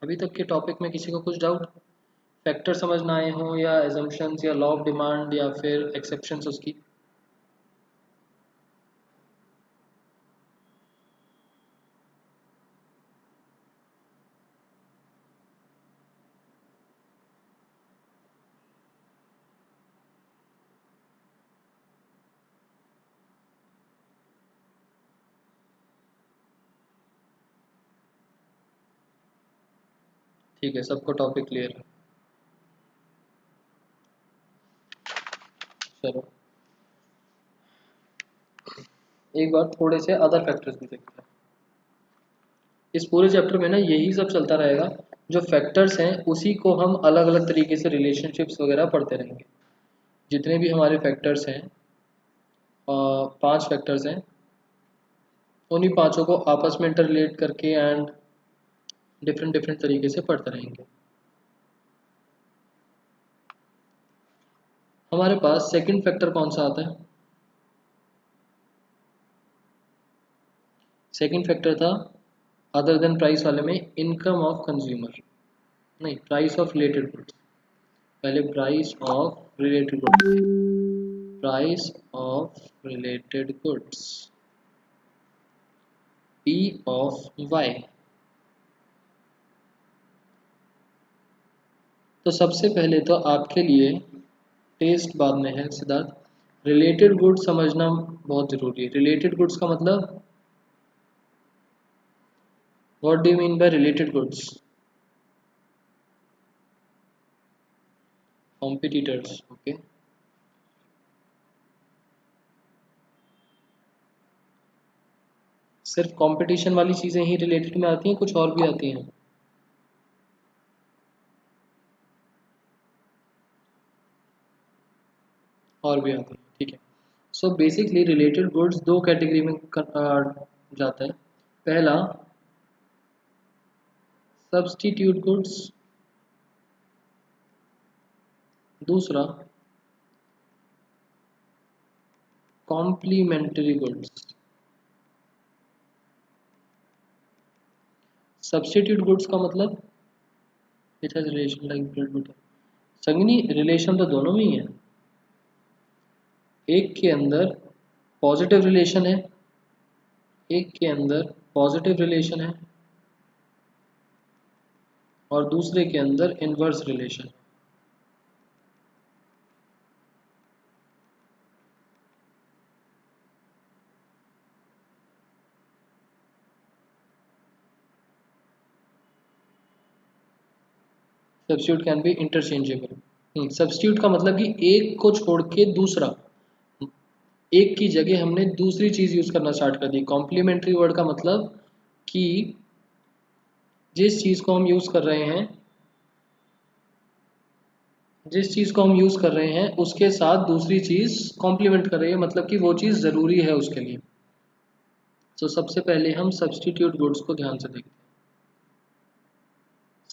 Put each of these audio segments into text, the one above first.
अभी तक के टॉपिक में किसी को कुछ डाउट? फैक्टर समझना आए हों या एजम्पशंस या लॉ ऑफ डिमांड या फिर एक्सेप्शंस उसकी? ठीक है, सबको टॉपिक क्लियर है। चलो एक बार थोड़े से अदर फैक्टर्स भी देखते हैं। इस पूरे चैप्टर में ना यही सब चलता रहेगा। जो फैक्टर्स हैं उसी को हम अलग अलग तरीके से रिलेशनशिप्स वगैरह पढ़ते रहेंगे। जितने भी हमारे फैक्टर्स हैं, 5 फैक्टर्स हैं, उन्हीं पांचों को आपस में इंटर रिलेट करके एंड डिफरेंट डिफरेंट तरीके से पढ़ते रहेंगे। हमारे पास सेकंड फैक्टर कौन सा आता है? सेकंड फैक्टर था अदर देन प्राइस वाले में इनकम ऑफ कंज्यूमर, नहीं, प्राइस ऑफ रिलेटेड गुड्स। पहले price of related goods, price of related goods, P of Y. तो सबसे पहले तो आपके लिए टेस्ट बाद में है सिद्धार्थ। रिलेटेड गुड्स समझना बहुत ज़रूरी है। रिलेटेड गुड्स का मतलब, what do you mean by related goods? Competitors, okay. सिर्फ कंपटीशन वाली चीज़ें ही रिलेटेड में आती हैं, कुछ और भी आती हैं? और भी आती हैं, ठीक है। सो बेसिकली रिलेटेड गुड्स दो कैटेगरी में जाता है। पहला सब्स्टिट्यूट गुड्स, दूसरा कॉम्प्लीमेंट्री गुड्स। सब्स्टिट्यूट गुड्स का मतलब it has relation like bread butter. संगनी रिलेशन तो दोनों में ही है। एक के अंदर पॉजिटिव रिलेशन है, एक के अंदर पॉजिटिव रिलेशन है और दूसरे के अंदर inverse relation. Substitute can be interchangeable. Substitute का मतलब कि एक को छोड़ के दूसरा, एक की जगह हमने दूसरी चीज यूज करना स्टार्ट कर दी। कॉम्प्लीमेंट्री वर्ड का मतलब कि जिस चीज को हम यूज कर रहे हैं, जिस चीज को हम यूज कर रहे हैं उसके साथ दूसरी चीज कॉम्प्लीमेंट कर रही है, मतलब कि वो चीज जरूरी है उसके लिए। तो सबसे पहले हम सब्स्टिट्यूट गुड्स को ध्यान से देखते हैं।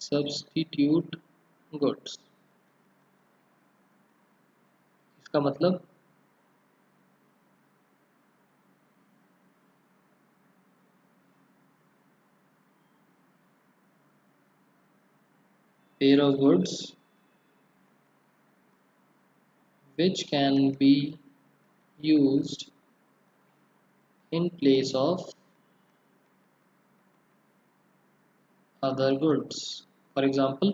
सब्स्टिट्यूट गुड्स, इसका मतलब pair of goods which can be used in place of other goods. For example,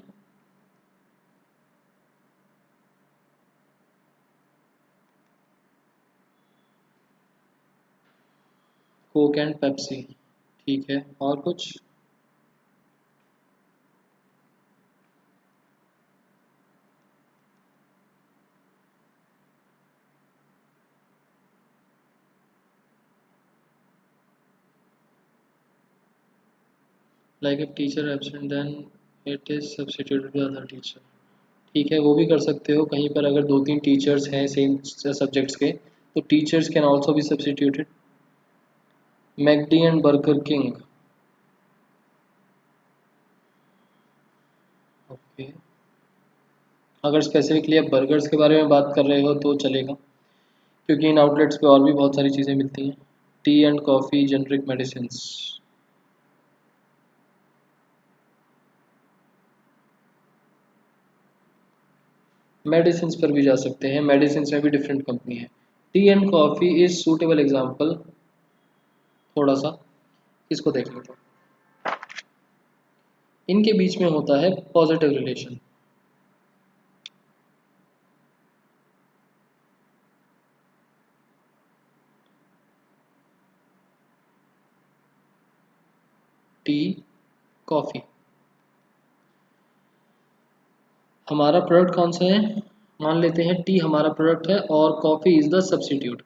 Coke and Pepsi. ठीक है, और कुछ? Like if teacher absent then it is substituted by other teacher। ठीक है, वो भी कर सकते हो। कहीं पर अगर दो तीन टीचर्स हैं सेम सब्जेक्ट्स के, तो teachers can also be substituted. McD and burger king, okay. अगर स्पेसिफिकली आप बर्गर्स के बारे में बात कर रहे हो तो चलेगा, क्योंकि इन आउटलेट्स पे और भी बहुत सारी चीज़ें मिलती हैं। T and coffee, generic medicine. Medicine पर भी जा सकते हैं, मेडिसिन में भी डिफरेंट कंपनी है। Tea and coffee is suitable example. थोड़ा सा इसको देख लेते हैं। इनके बीच में होता है पॉजिटिव रिलेशन। टी कॉफ़ी, हमारा प्रोडक्ट कौन सा है? मान लेते हैं टी हमारा प्रोडक्ट है और coffee is the substitute.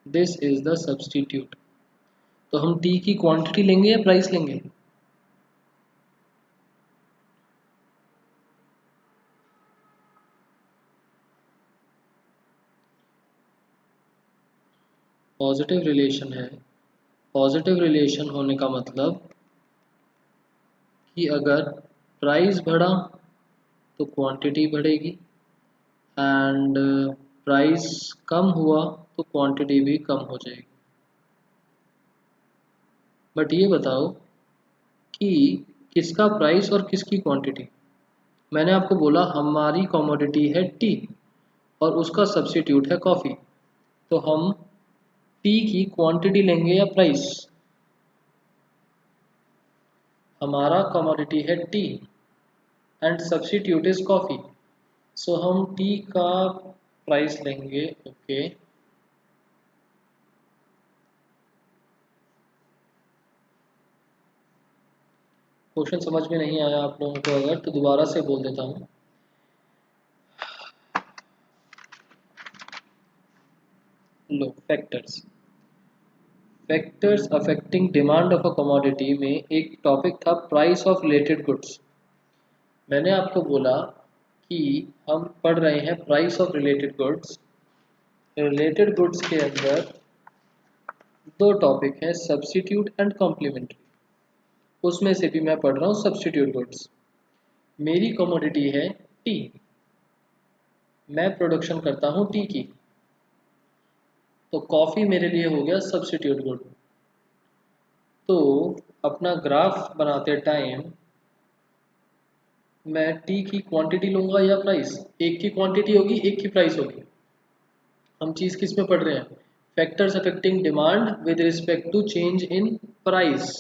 This is the substitute. तो हम टी की क्वांटिटी लेंगे या प्राइस लेंगे? पॉजिटिव रिलेशन है। पॉजिटिव रिलेशन होने का मतलब कि अगर प्राइस बढ़ा तो क्वांटिटी बढ़ेगी, एंड प्राइस कम हुआ तो क्वांटिटी भी कम हो जाएगी। बट ये बताओ कि किसका प्राइस और किसकी क्वांटिटी? मैंने आपको बोला हमारी कमोडिटी है टी और उसका सब्स्टिट्यूट है कॉफ़ी। तो हम टी की क्वांटिटी लेंगे या प्राइस? हमारा कमोडिटी है tea and substitute is coffee, so हम टी का प्राइस लेंगे। ओके, क्वेश्चन समझ में नहीं आया आप लोगों को अगर, तो दोबारा से बोल देता हूँ। लो, factors. Factors affecting demand of a commodity में एक टॉपिक था प्राइस ऑफ रिलेटेड गुड्स। मैंने आपको बोला कि हम पढ़ रहे हैं price of related goods. Related goods के अंदर दो टॉपिक हैं, सब्स्टिट्यूट एंड कॉम्प्लीमेंट्री। उसमें से भी मैं पढ़ रहा हूँ सब्स्टिट्यूट गुड्स। मेरी कमोडिटी है टी, मैं प्रोडक्शन करता हूँ टी की, तो कॉफ़ी मेरे लिए हो गया सब्स्टिट्यूट गुड। तो अपना ग्राफ बनाते टाइम मैं टी की क्वांटिटी लूँगा या प्राइस? एक की क्वांटिटी होगी, एक की प्राइस होगी। हम चीज़ किस में पढ़ रहे हैं? Factors affecting demand with respect to change in price.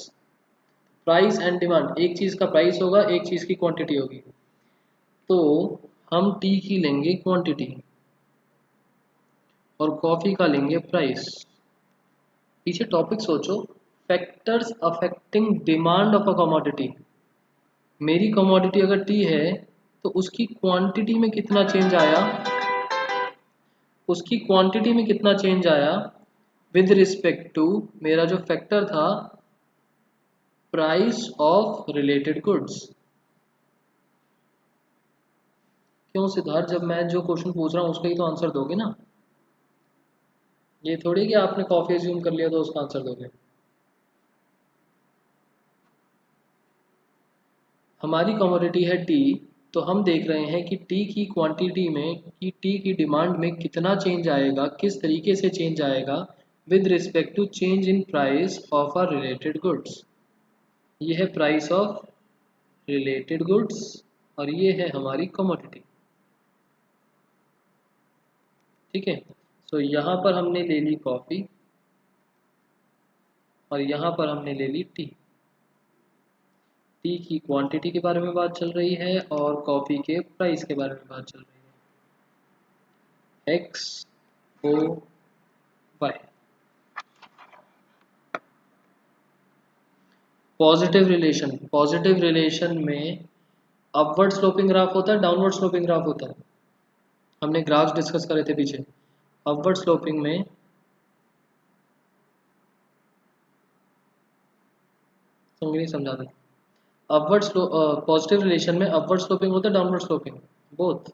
Price and demand, एक चीज़ का प्राइस होगा, एक चीज़ की क्वांटिटी होगी। तो हम टी की लेंगे क्वांटिटी और कॉफ़ी का लेंगे प्राइस। पीछे टॉपिक सोचो, factors affecting demand of a commodity. मेरी कमोडिटी अगर टी है तो उसकी क्वांटिटी में कितना चेंज आया, उसकी क्वांटिटी में कितना चेंज आया विद रिस्पेक्ट टू मेरा जो फैक्टर था प्राइस ऑफ रिलेटेड गुड्स। क्यों सिद्धार्थ, जब मैं जो क्वेश्चन पूछ रहा हूँ उसका ही तो आंसर दोगे ना। ये थोड़ी कि आपने कॉफी एज्यूम कर लिया तो उसका आंसर दोगे। हमारी कमोडिटी है टी, तो हम देख रहे हैं कि टी की क्वांटिटी में, कि टी की डिमांड में कितना चेंज आएगा, किस तरीके से चेंज आएगा with respect to change in price of are related goods. ये है प्राइस ऑफ रिलेटेड गुड्स और ये है हमारी कमोडिटी। ठीक है, सो यहाँ पर हमने ले ली कॉफ़ी और यहाँ पर हमने ले ली टी। टी की क्वांटिटी के बारे में बात चल रही है और कॉफ़ी के प्राइस के बारे में बात चल रही है। X O Y. Positive relation में अपवर्ड स्लोपिंग ग्राफ होता है, डाउनवर्ड स्लोपिंग ग्राफ होता है। हमने ग्राफ्स डिस्कस करे थे पीछे। अपवर्ड स्लोपिंग में नहीं समझा था। अपवर्ड स्लो पॉजिटिव रिलेशन में अपवर्ड स्लोपिंग होता है, downward sloping, both.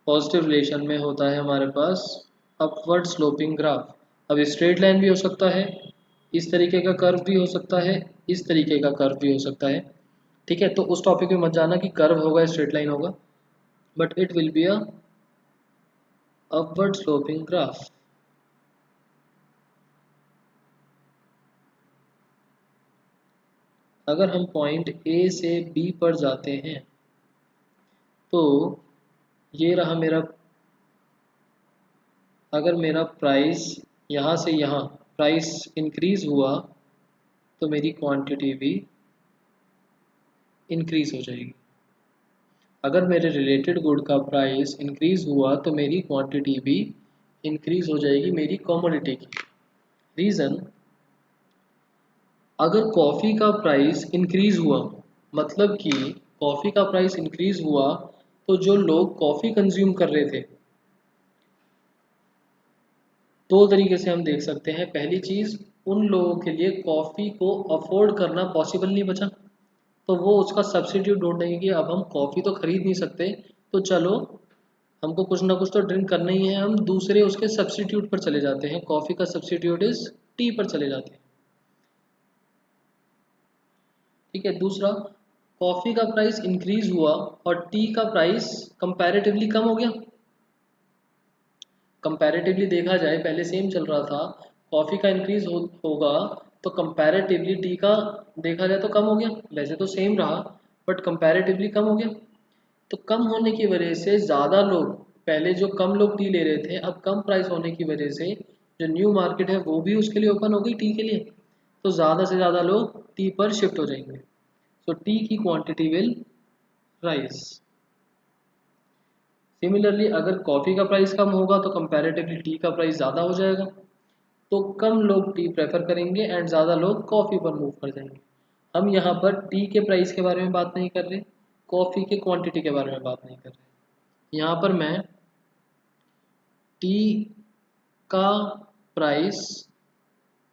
Positive relation में होता है हमारे पास अपवर्ड स्लोपिंग ग्राफ। अब स्ट्रेट लाइन भी हो सकता है, इस तरीके का कर्व भी हो सकता है, इस तरीके का कर्व भी हो सकता है। ठीक है, तो उस टॉपिक में मत जाना कि कर्व होगा स्ट्रेट लाइन होगा, but it will be a upward sloping graph. अगर हम पॉइंट ए से बी पर जाते हैं तो ये रहा मेरा, अगर मेरा प्राइस यहाँ से यहाँ प्राइस इंक्रीज हुआ तो मेरी क्वांटिटी भी इंक्रीज हो जाएगी। अगर मेरे रिलेटेड गुड का प्राइस इंक्रीज हुआ तो मेरी क्वांटिटी भी इंक्रीज हो जाएगी मेरी कमोडिटी की। रीज़न, अगर कॉफ़ी का प्राइस इंक्रीज हुआ, मतलब कि कॉफ़ी का प्राइस इंक्रीज हुआ तो जो लोग कॉफ़ी कंज्यूम कर रहे थे, दो तरीके से हम देख सकते हैं। पहली चीज़, उन लोगों के लिए कॉफ़ी को अफोर्ड करना पॉसिबल नहीं बचा, तो वो उसका सब्स्टिट्यूट ढूंढेंगे कि अब हम कॉफ़ी तो खरीद नहीं सकते, तो चलो हमको कुछ ना कुछ तो ड्रिंक करना ही है, हम दूसरे उसके सब्स्टिट्यूट पर चले जाते हैं। कॉफ़ी का सब्स्टिट्यूट इज टी पर चले जाते हैं। ठीक है। दूसरा, कॉफ़ी का प्राइस इंक्रीज हुआ और टी का प्राइस कंपैरेटिवली कम हो गया। कंपैरेटिवली देखा जाए, पहले सेम चल रहा था, कॉफ़ी का इंक्रीज होगा तो कंपैरेटिवली टी का देखा जाए तो कम हो गया। वैसे तो सेम रहा बट कंपैरेटिवली कम हो गया। तो कम होने की वजह से ज़्यादा लोग, पहले जो कम लोग टी ले रहे थे, अब कम प्राइस होने की वजह से जो न्यू मार्केट है वो भी उसके लिए ओपन हो गई टी के लिए, तो ज़्यादा से ज़्यादा लोग टी पर शिफ्ट हो जाएंगे। सो टी की क्वांटिटी विल राइज। सिमिलरली, अगर कॉफ़ी का प्राइस कम होगा तो कंपैरेटिवली टी का प्राइस ज़्यादा हो जाएगा, तो कम लोग टी प्रेफर करेंगे एंड ज़्यादा लोग कॉफ़ी पर मूव कर जाएंगे। हम यहाँ पर टी के प्राइस के बारे में बात नहीं कर रहे, कॉफ़ी के क्वांटिटी के बारे में बात नहीं कर रहे। यहाँ पर मैं टी का प्राइस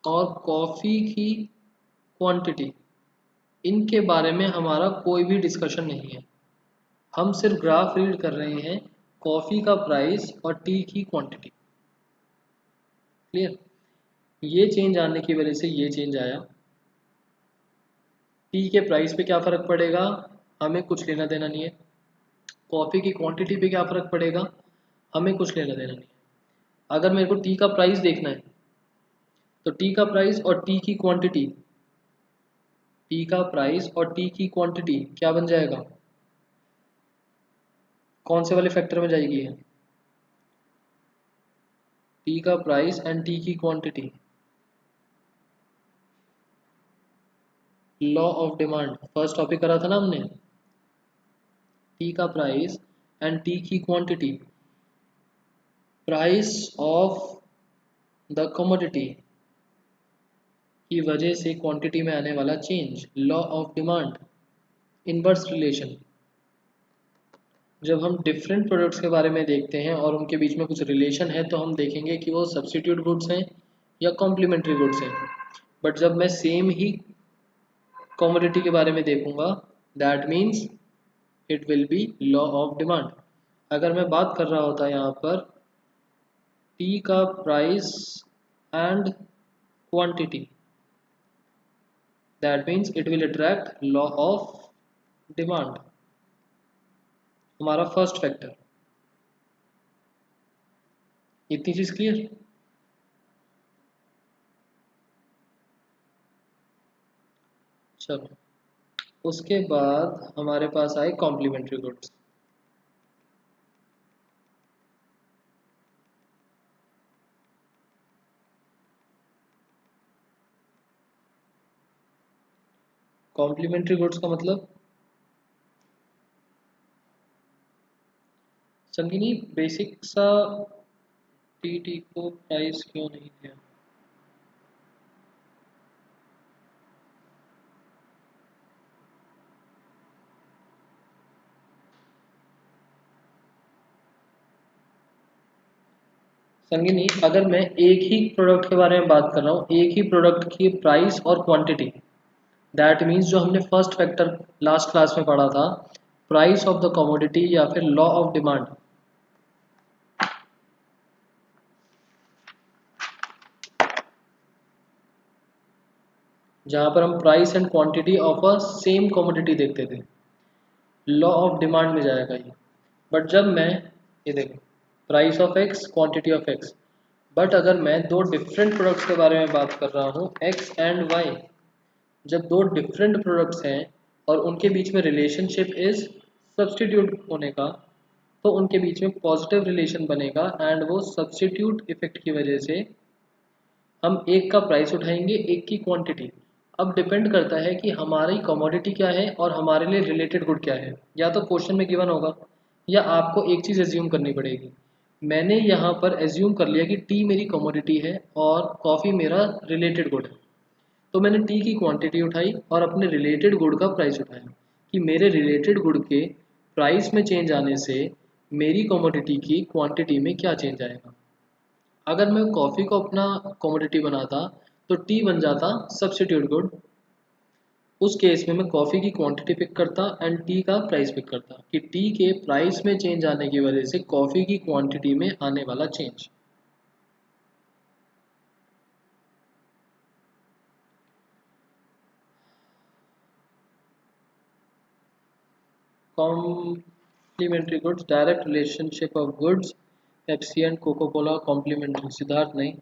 और कॉफ़ी की क्वांटिटी, इनके बारे में हमारा कोई भी डिस्कशन नहीं है। हम सिर्फ ग्राफ रीड कर रहे हैं, कॉफ़ी का प्राइस और टी की क्वांटिटी। क्लियर? ये चेंज आने की वजह से ये चेंज आया। टी के प्राइस पे क्या फ़र्क पड़ेगा, हमें कुछ लेना देना नहीं है। कॉफ़ी की क्वांटिटी पे क्या फ़र्क पड़ेगा, हमें कुछ लेना देना नहीं है। अगर मेरे को टी का प्राइस देखना है तो टी का प्राइस और टी की क्वांटिटी, टी का प्राइस और टी की क्वांटिटी क्या बन जाएगा, कौन से वाले फैक्टर में जाएगी है, टी का प्राइस एंड टी की quantity. Law of demand first topic करा था ना हमने। टी का प्राइस एंड टी की quantity, price of the commodity की वजह से क्वांटिटी में आने वाला change, law of demand, inverse relation. जब हम डिफरेंट प्रोडक्ट्स के बारे में देखते हैं और उनके बीच में कुछ रिलेशन है तो हम देखेंगे कि वो सब्स्टिट्यूट गुड्स हैं या कॉम्प्लीमेंट्री गुड्स हैं। बट जब मैं सेम ही कमोडिटी के बारे में देखूंगा, that means it will be law of demand. अगर मैं बात कर रहा होता यहाँ पर टी का price and quantity, that means it will attract law of demand, हमारा फर्स्ट फैक्टर। इतनी चीज क्लियर? चलो, उसके बाद हमारे पास आए कॉम्प्लीमेंट्री गुड्स। कॉम्प्लीमेंट्री गुड्स का मतलब, संगिनी बेसिक सा टी को प्राइस क्यों नहीं दिया? संगिनी, अगर मैं एक ही प्रोडक्ट के बारे में बात कर रहा हूँ, एक ही प्रोडक्ट की प्राइस और क्वांटिटी, दैट मीन्स जो हमने फर्स्ट फैक्टर लास्ट क्लास में पढ़ा था, प्राइस ऑफ द कमोडिटी या फिर लॉ ऑफ डिमांड, जहां पर हम price and quantity of a same commodity देखते थे, लॉ ऑफ डिमांड में जाएगा ये। बट जब मैं, ये देखो, price of X, quantity of x. But अगर मैं दो डिफरेंट प्रोडक्ट्स के बारे में बात कर रहा हूँ, एक्स एंड वाई, जब दो डिफरेंट प्रोडक्ट्स हैं और उनके बीच में रिलेशनशिप इज सब्स्टिट्यूट होने का, तो उनके बीच में पॉजिटिव रिलेशन बनेगा एंड वो सब्स्टिट्यूट इफेक्ट की वजह से हम एक का प्राइस उठाएंगे, एक की क्वांटिटी। अब डिपेंड करता है कि हमारी कमोडिटी क्या है और हमारे लिए रिलेटेड गुड क्या है। या तो क्वेश्चन में गिवन होगा या आपको एक चीज़ एज्यूम करनी पड़ेगी। मैंने यहाँ पर एज्यूम कर लिया कि टी मेरी कमोडिटी है और कॉफ़ी मेरा रिलेटेड गुड है। तो मैंने टी की क्वांटिटी उठाई और अपने रिलेटेड गुड का प्राइस उठाया कि मेरे रिलेटेड गुड के प्राइस में चेंज आने से मेरी कमोडिटी की क्वांटिटी में क्या चेंज आएगा। अगर मैं कॉफ़ी को अपना कमोडिटी बनाता तो टी बन जाता सब्स्टिट्यूट गुड। उस केस में मैं कॉफ़ी की क्वांटिटी पिक करता एंड टी का प्राइस पिक करता कि टी के प्राइस में चेंज आने की वजह से कॉफ़ी की क्वांटिटी में आने वाला change. Complementary goods, direct relationship of goods, Pepsi and Coca Cola complementary. Siddharth नहीं,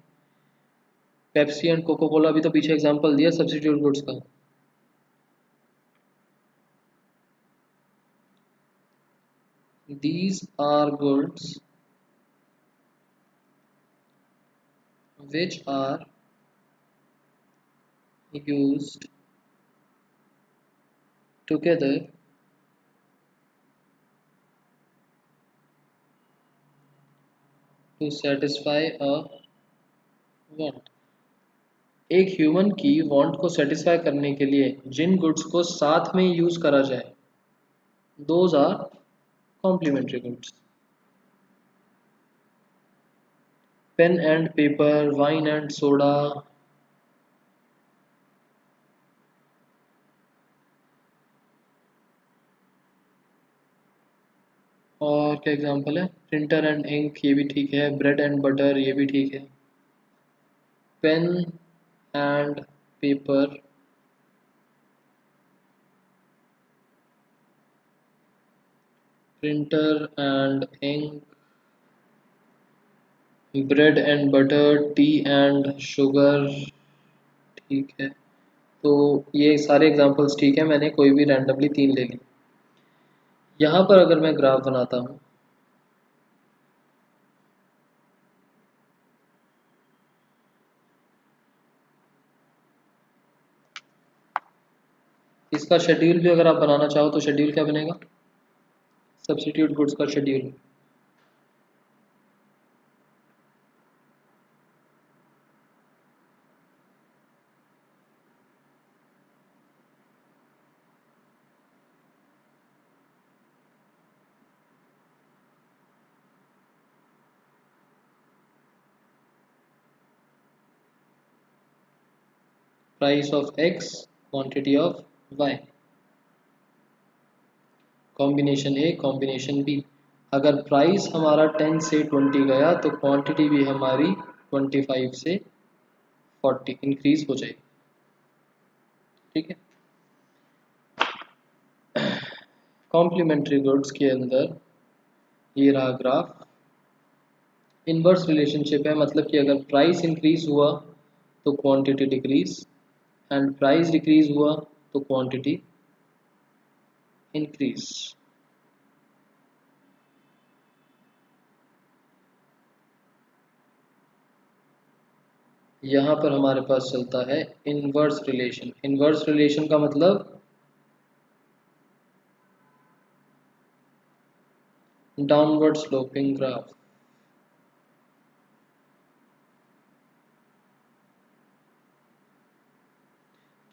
पेप्सी एंड कोको कोला भी तो पीछे एग्जांपल दिया सब्स्टिट्यूट गुड्स का। These are goods which are used together to satisfy a want। एक ह्यूमन की want को satisfy करने के लिए जिन गुड्स को साथ में यूज करा जाए, those are complementary goods. Pen and paper, wine and soda. और क्या एग्जांपल है, प्रिंटर एंड इंक, ये भी ठीक है। ब्रेड एंड बटर, ये भी ठीक है। Pen and paper, printer and ink, bread and butter, tea and sugar, ठीक है। तो ये सारे एग्जांपल्स ठीक है, मैंने कोई भी रैंडमली तीन ले ली। यहाँ पर अगर मैं ग्राफ बनाता हूँ, इसका शेड्यूल भी अगर आप बनाना चाहो तो शेड्यूल क्या बनेगा, सब्स्टिट्यूट गुड्स का schedule. Price of X, quantity of Y, combination A combination B. अगर प्राइस हमारा 10 से 20 गया तो क्वांटिटी भी हमारी 25 से 40 इंक्रीज हो जाएगी। ठीक है। कॉम्प्लीमेंट्री गुड्स के अंदर ये रहा ग्राफ, इनवर्स रिलेशनशिप है, मतलब कि अगर प्राइस इंक्रीज हुआ तो quantity decrease and price decrease हुआ तो क्वांटिटी इंक्रीज। यहाँ पर हमारे पास चलता है इनवर्स रिलेशन। इनवर्स रिलेशन का मतलब डाउनवर्ड स्लोपिंग ग्राफ।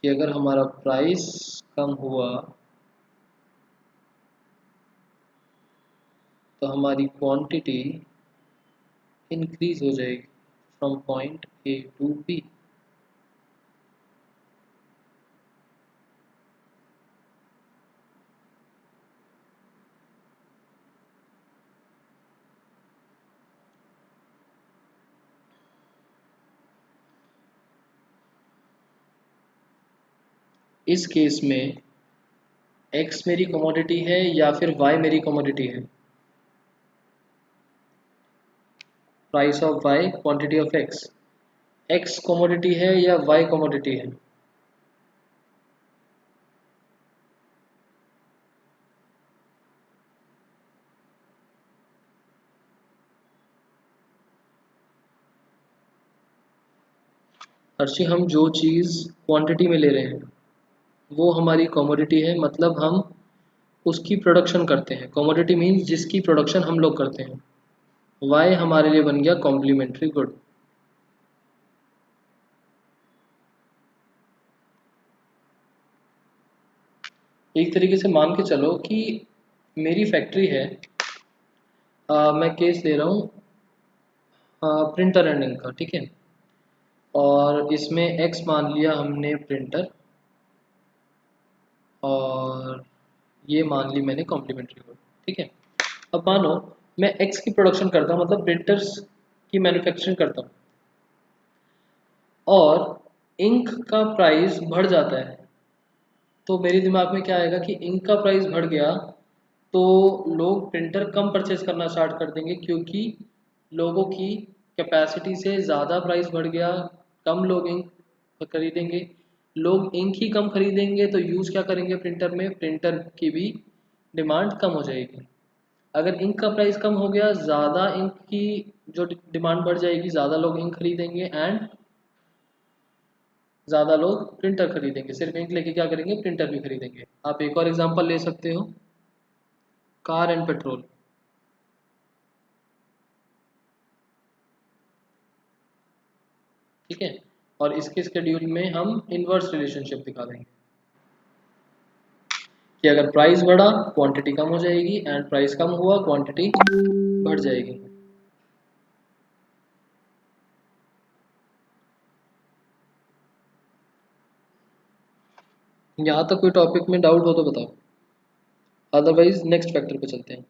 कि अगर हमारा प्राइस कम हुआ तो हमारी क्वांटिटी इंक्रीज हो जाएगी from point A to B. इस केस में x मेरी कमोडिटी है या फिर y मेरी कमोडिटी है, price of Y quantity of X. X commodity है या वाई कमोडिटी है? अर्शी, हम जो चीज़ क्वांटिटी में ले रहे हैं वो हमारी कमोडिटी है, मतलब हम उसकी प्रोडक्शन करते हैं। कमोडिटी मीन्स जिसकी प्रोडक्शन हम लोग करते हैं। वाई हमारे लिए बन गया कॉम्प्लीमेंट्री गुड। एक तरीके से मान के चलो कि मेरी फैक्ट्री है, मैं केस ले रहा हूँ प्रिंटर एंड इंक का, ठीक है। और इसमें एक्स मान लिया हमने प्रिंटर, और ये मान ली मैंने कॉम्प्लीमेंट्री कोड, ठीक है। अब मानो मैं एक्स की प्रोडक्शन करता हूँ, मतलब प्रिंटर्स की मैन्युफैक्चरिंग करता हूँ, और इंक का प्राइस बढ़ जाता है। तो मेरे दिमाग में क्या आएगा कि इंक का प्राइस बढ़ गया तो लोग प्रिंटर कम परचेज करना स्टार्ट कर देंगे, क्योंकि लोगों की कैपेसिटी से ज़्यादा प्राइस बढ़ गया। कम लोग इंक खरीदेंगे, लोग इंक ही कम खरीदेंगे तो यूज़ क्या करेंगे प्रिंटर में, प्रिंटर की भी डिमांड कम हो जाएगी। अगर इंक का प्राइस कम हो गया, ज़्यादा इंक की जो डिमांड बढ़ जाएगी, ज़्यादा लोग इंक खरीदेंगे एंड ज़्यादा लोग प्रिंटर खरीदेंगे। सिर्फ इंक लेके क्या करेंगे, प्रिंटर भी खरीदेंगे। आप एक और एग्जांपल ले सकते हो, कार एंड पेट्रोल, ठीक है। और इसके शेड्यूल में हम इन्वर्स रिलेशनशिप दिखा देंगे कि अगर प्राइस बढ़ा क्वांटिटी कम हो जाएगी, एंड प्राइस कम हुआ क्वांटिटी बढ़ जाएगी। यहाँ तक कोई टॉपिक में डाउट हो तो बताओ, अदरवाइज नेक्स्ट फैक्टर पे चलते हैं।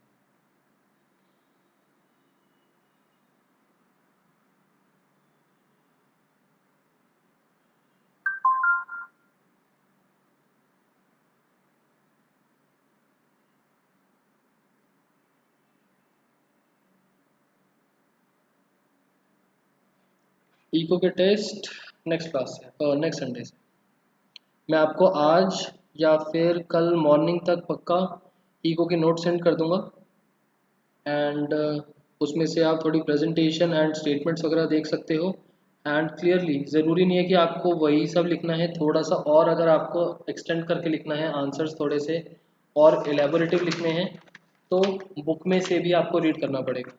इको के टेस्ट नेक्स्ट क्लास से और नेक्स्ट संडे से मैं आपको आज या फिर कल मॉर्निंग तक पक्का इको के नोट सेंड कर दूंगा। एंड उसमें से आप थोड़ी प्रेजेंटेशन एंड स्टेटमेंट्स वगैरह देख सकते हो। एंड क्लियरली ज़रूरी नहीं है कि आपको वही सब लिखना है, थोड़ा सा और अगर आपको एक्सटेंड करके लिखना है, आंसर्स थोड़े से और एलेबोरेटिव लिखने हैं, तो बुक में से भी आपको रीड करना पड़ेगा।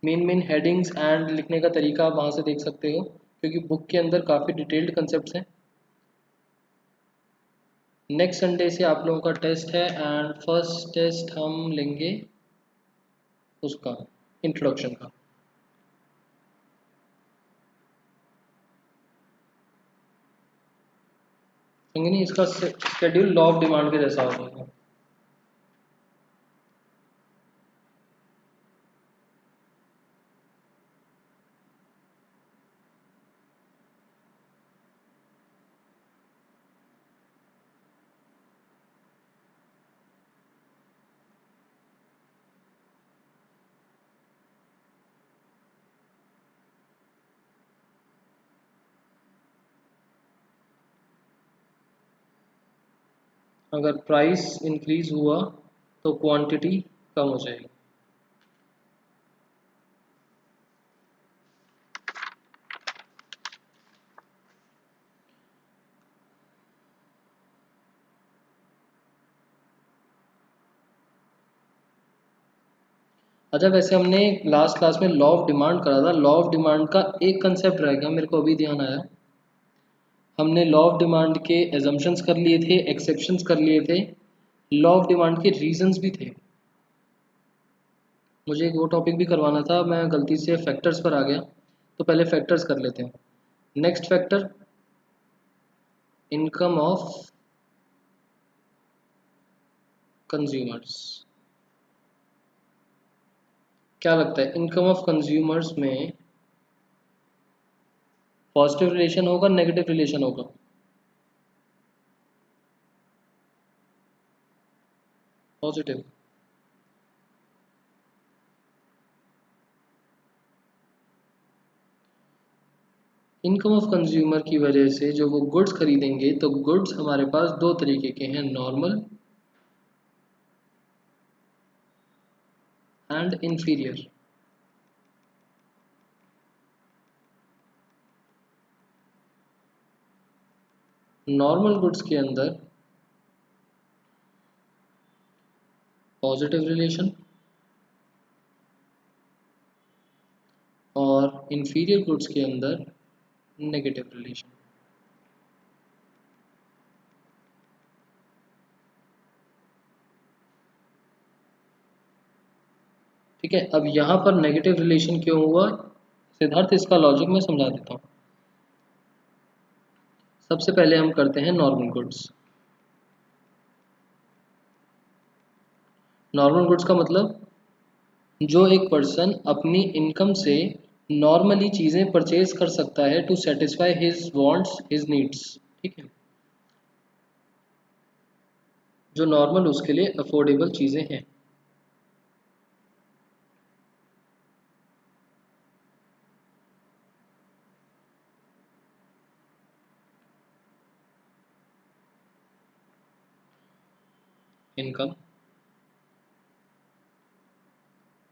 मेन मेन हेडिंग्स एंड लिखने का तरीका आप वहाँ से देख सकते हो, क्योंकि बुक के अंदर काफ़ी डिटेल्ड कंसेप्ट हैं। नेक्स्ट संडे से आप लोगों का टेस्ट है, एंड फर्स्ट टेस्ट हम लेंगे उसका इंट्रोडक्शन का। समझे नहीं, इसका शेड्यूल लॉ ऑफ डिमांड के जैसा होगा। अगर प्राइस इंक्रीज हुआ तो क्वांटिटी कम हो जाएगी। अच्छा, वैसे हमने लास्ट क्लास में लॉ ऑफ डिमांड करा था, लॉ ऑफ डिमांड का एक कंसेप्ट रह गया, मेरे को अभी ध्यान आया। हमने लॉ ऑफ डिमांड के एजम्पशंस कर लिए थे, एक्सेप्शंस कर लिए थे, लॉ ऑफ डिमांड के रीजंस भी थे। मुझे एक वो टॉपिक भी करवाना था, मैं गलती से फैक्टर्स पर आ गया, तो पहले फैक्टर्स कर लेते हैं। Next factor, income of consumers. क्या लगता है इनकम ऑफ कंज्यूमर्स में पॉजिटिव रिलेशन होगा नेगेटिव रिलेशन होगा? पॉजिटिव। इनकम ऑफ कंज्यूमर की वजह से जो वो गुड्स खरीदेंगे, तो गुड्स हमारे पास दो तरीके के हैं, normal and inferior. Normal goods के अंदर पॉजिटिव रिलेशन और इंफीरियर गुड्स के अंदर नेगेटिव रिलेशन। ठीक है, अब यहाँ पर नेगेटिव रिलेशन क्यों हुआ सिद्धार्थ, इसका लॉजिक मैं समझा देता हूँ। सबसे पहले हम करते हैं नॉर्मल गुड्स। नॉर्मल गुड्स का मतलब जो एक पर्सन अपनी इनकम से नॉर्मली चीज़ें परचेज कर सकता है to satisfy his wants his needs. ठीक है, जो नॉर्मल उसके लिए अफोर्डेबल चीज़ें हैं। इनकम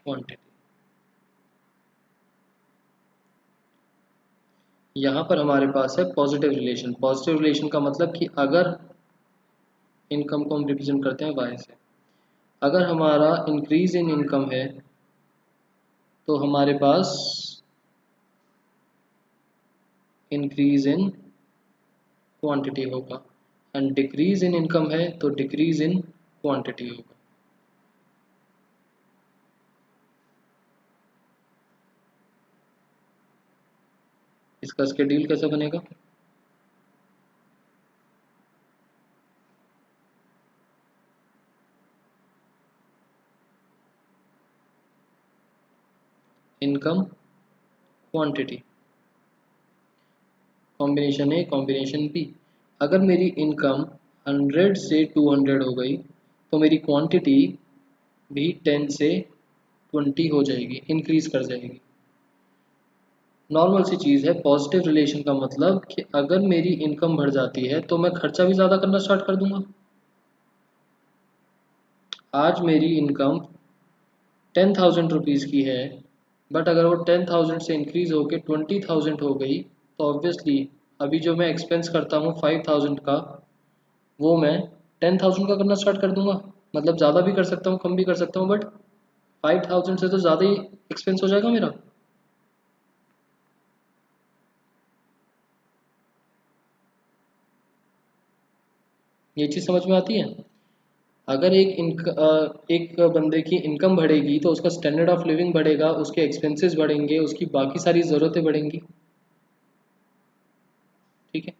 क्वांटिटी, यहाँ पर हमारे पास है पॉजिटिव रिलेशन। पॉजिटिव रिलेशन का मतलब कि अगर इनकम को हम रिप्रेजेंट करते हैं वाई से, अगर हमारा इंक्रीज इन इनकम है तो हमारे पास इंक्रीज इन क्वांटिटी होगा, एंड डिक्रीज इन इनकम है तो डिक्रीज इन क्वांटिटी होगा। इसका स्केड्यूल कैसा बनेगा? Income quantity combination A combination B. अगर मेरी इनकम 100 से 200 हो गई तो मेरी क्वांटिटी भी 10 से 20 हो जाएगी, इंक्रीज कर जाएगी। नॉर्मल सी चीज़ है। पॉजिटिव रिलेशन का मतलब कि अगर मेरी इनकम बढ़ जाती है तो मैं खर्चा भी ज़्यादा करना स्टार्ट कर दूंगा। आज मेरी इनकम 10,000 रुपीज़ की है, बट अगर वो 10,000 से इंक्रीज होकर 20,000 हो गई तो ऑब्वियसली अभी जो मैं एक्सपेंस करता हूँ 5,000 का, वो मैं 10,000 का करना स्टार्ट कर दूंगा। मतलब ज़्यादा भी कर सकता हूँ, कम भी कर सकता हूँ, बट 5,000 से तो ज़्यादा ही एक्सपेंस हो जाएगा मेरा। ये चीज़ समझ में आती है? अगर एक बंदे की इनकम बढ़ेगी तो उसका स्टैंडर्ड ऑफ लिविंग बढ़ेगा, उसके एक्सपेंसेस बढ़ेंगे, उसकी बाकी सारी ज़रूरतें बढ़ेंगी। ठीक है,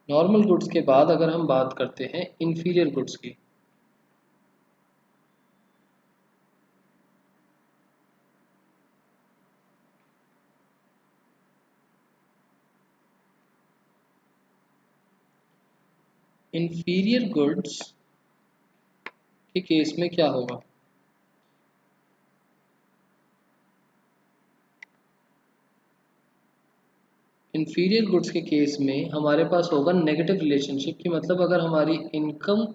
नॉर्मल गुड्स के बाद अगर हम बात करते हैं इंफीरियर गुड्स की, इंफीरियर गुड्स के केस में क्या होगा? इंफीरियर गुड्स के केस में हमारे पास होगा नेगेटिव रिलेशनशिप की, मतलब अगर हमारी इनकम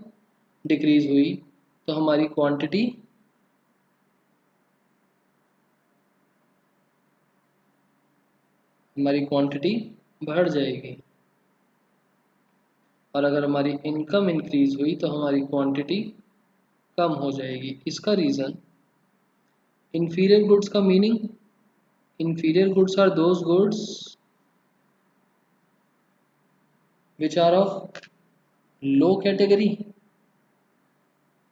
डिक्रीज हुई तो हमारी क्वांटिटी बढ़ जाएगी, और अगर हमारी इनकम इंक्रीज हुई तो हमारी क्वांटिटी कम हो जाएगी। इसका रीज़न, इंफीरियर गुड्स का meaning, inferior goods are those goods which are of low category।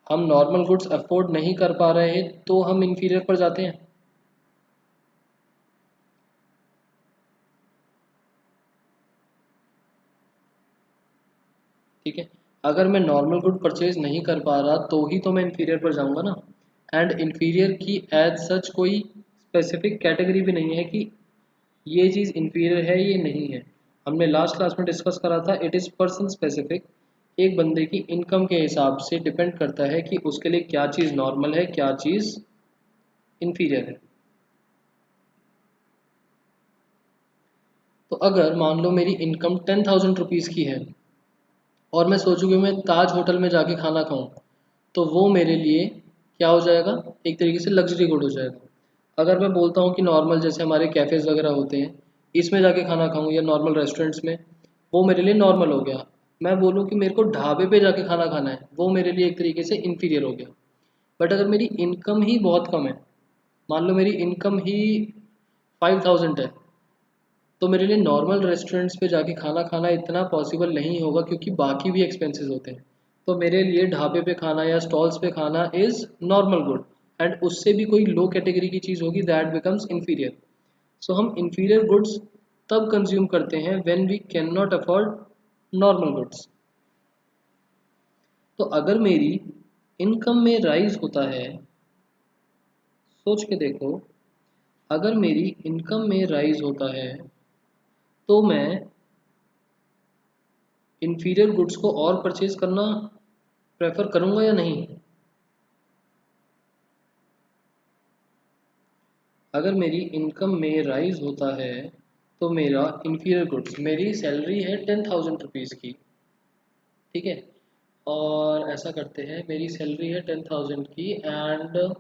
हम नॉर्मल गुड्स अफोर्ड नहीं कर पा रहे हैं तो हम इंफीरियर पर जाते हैं। ठीक है, अगर मैं नॉर्मल गुड परचेज नहीं कर पा रहा तो ही तो मैं इंफीरियर पर जाऊंगा ना। एंड इंफीरियर की एज सच कोई स्पेसिफिक कैटेगरी भी नहीं है कि ये चीज़ इंफीरियर है ये नहीं है। हमने लास्ट क्लास में डिस्कस करा था, इट इज़ पर्सन स्पेसिफिक। एक बंदे की इनकम के हिसाब से डिपेंड करता है कि उसके लिए क्या चीज़ नॉर्मल है, क्या चीज़ इंफीरियर है। तो अगर मान लो मेरी इनकम 10,000 रुपीज़ की है और मैं सोचूं कि मैं ताज होटल में जाके खाना खाऊं, तो वो मेरे लिए क्या हो जाएगा, एक तरीके से लग्जरी गुड हो जाएगा। अगर मैं बोलता हूँ कि नॉर्मल जैसे हमारे कैफ़ेज़ वगैरह होते हैं, इसमें जाके खाना खाऊं या नॉर्मल रेस्टोरेंट्स में, वो मेरे लिए नॉर्मल हो गया। मैं बोलूँ कि मेरे को ढाबे पे जाके खाना खाना है, वो मेरे लिए एक तरीके से इन्फीरियर हो गया। बट अगर मेरी इनकम ही बहुत कम है, मान लो मेरी इनकम ही 5,000 है, तो मेरे लिए नॉर्मल रेस्टोरेंट्स पे जाके खाना खाना इतना पॉसिबल नहीं होगा, क्योंकि बाकी भी एक्सपेंसेस होते हैं। तो मेरे लिए ढाबे पे खाना या स्टॉल्स पे खाना इज़ नॉर्मल गुड। एंड उससे भी कोई लो कैटेगरी की चीज़ होगी, दैट बिकम्स इन्फीरियर। सो हम इन्फीरियर गुड्स तब कंज्यूम करते हैं when we can not afford normal goods. तो अगर मेरी इनकम में राइज होता है, सोच के देखो, अगर मेरी इनकम में राइज होता है तो मैं इन्फीरियर गुड्स को और परचेज करना प्रेफर करूंगा या नहीं। अगर मेरी इनकम में राइज होता है तो मेरा इन्फीरियर गुड्स, मेरी सैलरी है 10,000 रुपीज़ की, ठीक है, और ऐसा करते हैं, मेरी सैलरी है 10,000 की एंड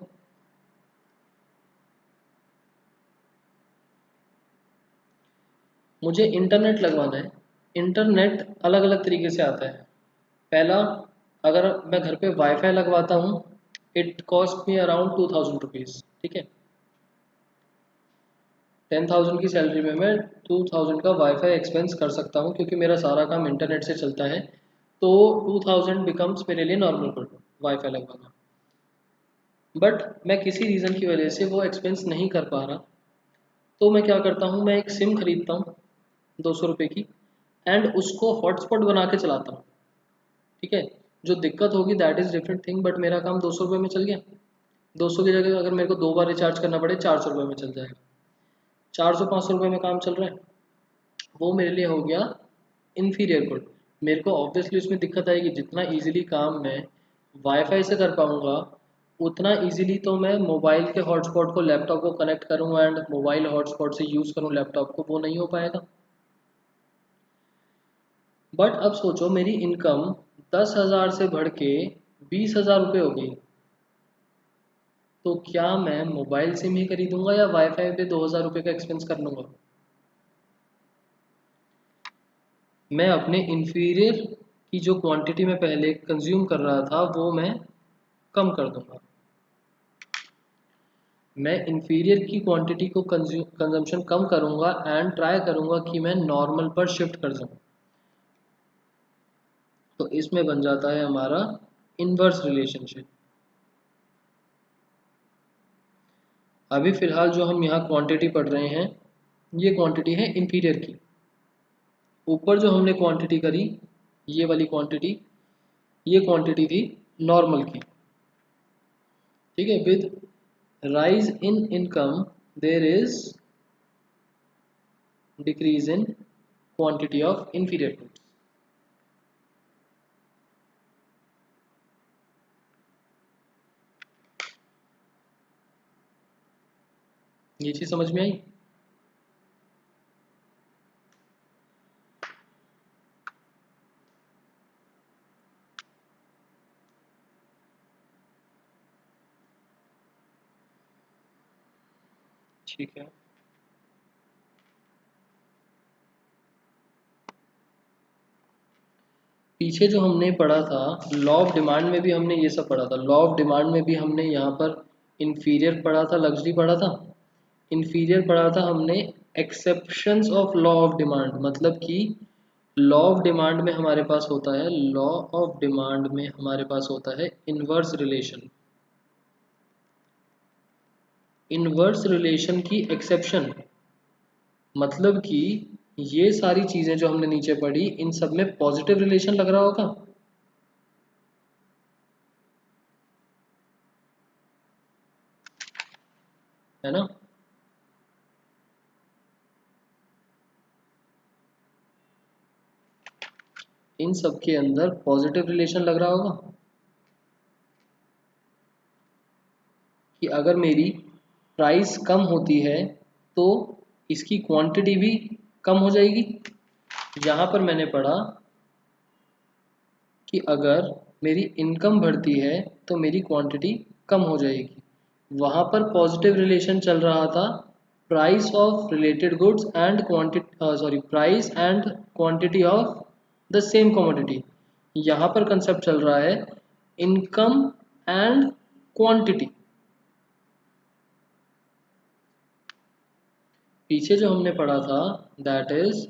मुझे इंटरनेट लगवाना है। इंटरनेट अलग अलग तरीके से आता है। पहला, अगर मैं घर पे वाईफाई लगवाता हूँ, it cost me around 2,000 rupees, ठीक है। 10,000 की सैलरी में मैं 2,000 का वाईफाई एक्सपेंस कर सकता हूँ, क्योंकि मेरा सारा काम इंटरनेट से चलता है। तो 2,000 बिकम्स मेरे लिए नॉर्मल गुड, वाईफाई लगवाना। बट मैं किसी रीज़न की वजह से वो एक्सपेंस नहीं कर पा रहा, तो मैं क्या करता हूँ, मैं एक सिम खरीदता हूँ 200 रुपये की, एंड उसको हॉटस्पॉट बना के चलाता हूँ, ठीक है। जो दिक्कत होगी that is different thing, but मेरा काम 200 रुपये में चल गया। 200 की जगह अगर मेरे को 2 बार रिचार्ज करना पड़े, 400 रुपये में चल जाएगा। 400-500 रुपये में काम चल रहा है, वो मेरे लिए हो गया इन्फीरियर गुड। मेरे को ऑब्वियसली उसमें दिक्कत आएगी, जितना इजीली काम मैं वाईफाई से कर पाऊँगा, उतना इजीली तो मैं मोबाइल के हॉटस्पॉट को लैपटॉप को कनेक्ट करूँ एंड मोबाइल हॉटस्पॉट से यूज़ करूँ लैपटॉप को, वो नहीं हो पाएगा। बट अब सोचो, मेरी इनकम 10,000 से बढ़ के 20,000 रुपये हो गई, तो क्या मैं मोबाइल सिम ही खरीदूंगा या वाईफाई पे 2,000 रुपये का एक्सपेंस कर लूँगा। मैं अपने इन्फीरियर की जो क्वांटिटी मैं पहले कंज्यूम कर रहा था, वो मैं कम कर दूंगा। मैं इन्फीरियर की क्वांटिटी को कंजम्पशन कम करूंगा एंड ट्राई करूंगा कि मैं नॉर्मल पर शिफ्ट कर जाऊं। तो इसमें बन जाता है हमारा इनवर्स रिलेशनशिप। अभी फिलहाल जो हम यहाँ क्वांटिटी पढ़ रहे हैं, ये क्वांटिटी है इन्फीरियर की। ऊपर जो हमने क्वांटिटी करी, ये वाली क्वांटिटी, ये क्वांटिटी थी नॉर्मल की, ठीक है। With rise in income there is decrease in quantity of inferior goods। ये चीज समझ में आई। ठीक है, पीछे जो हमने पढ़ा था लॉ ऑफ डिमांड में भी हमने ये सब पढ़ा था। लॉ ऑफ डिमांड में भी हमने यहाँ पर इन्फीरियर पढ़ा था, लग्जरी पढ़ा था, इन्फीरियर पढ़ा था हमने। Exceptions of law of demand, मतलब कि लॉ ऑफ डिमांड में हमारे पास होता है, लॉ ऑफ डिमांड में हमारे पास होता है इनवर्स रिलेशन। इनवर्स रिलेशन की एक्सेप्शन मतलब कि ये सारी चीजें जो हमने नीचे पढ़ी, इन सब में पॉजिटिव रिलेशन लग रहा होगा, है ना। इन सब के अंदर पॉजिटिव रिलेशन लग रहा होगा कि अगर मेरी प्राइस कम होती है तो इसकी क्वांटिटी भी कम हो जाएगी। यहाँ पर मैंने पढ़ा कि अगर मेरी इनकम बढ़ती है तो मेरी क्वांटिटी कम हो जाएगी। वहाँ पर पॉजिटिव रिलेशन चल रहा था price of related goods and quantity price and quantity of the same commodity. यहाँ पर कंसेप्ट चल रहा है इनकम एंड क्वांटिटी। पीछे जो हमने पढ़ा था that is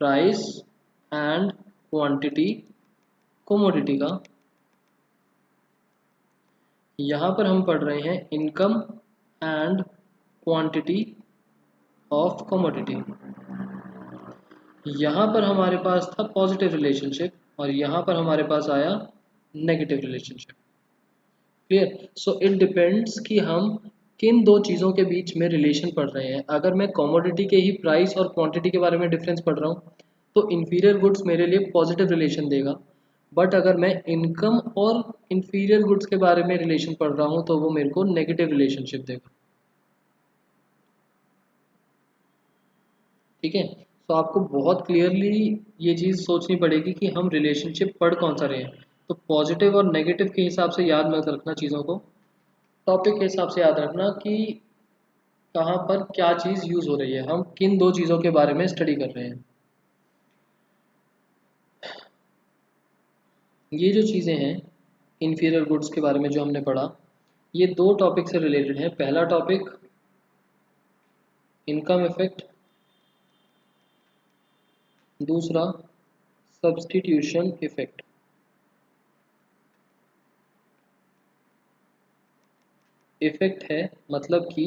price and quantity commodity का। यहाँ पर हम पढ़ रहे हैं income and quantity of commodity. यहाँ पर हमारे पास था पॉजिटिव रिलेशनशिप और यहाँ पर हमारे पास आया negative relationship. Clear? So it depends कि हम किन दो चीज़ों के बीच में रिलेशन पढ़ रहे हैं। अगर मैं कमोडिटी के ही प्राइस और क्वांटिटी के बारे में डिफरेंस पढ़ रहा हूँ तो इन्फीरियर गुड्स मेरे लिए पॉजिटिव रिलेशन देगा, बट अगर मैं इनकम और इन्फीरियर गुड्स के बारे में रिलेशन पढ़ रहा हूँ तो वो मेरे को नेगेटिव रिलेशनशिप देगा। ठीक है? तो आपको बहुत क्लियरली ये चीज़ सोचनी पड़ेगी कि हम रिलेशनशिप पढ़ कौन सा रहे हैं। तो पॉजिटिव और नेगेटिव के हिसाब से याद मत रखना चीज़ों को, टॉपिक के हिसाब से याद रखना कि कहाँ पर क्या चीज़ यूज़ हो रही है, हम किन दो चीज़ों के बारे में स्टडी कर रहे हैं। ये जो चीज़ें हैं इन्फीरियर गुड्स के बारे में जो हमने पढ़ा, ये दो टॉपिक से रिलेटेड है। पहला टॉपिक इनकम इफेक्ट, दूसरा सब्स्टिट्यूशन इफेक्ट। इफेक्ट है मतलब कि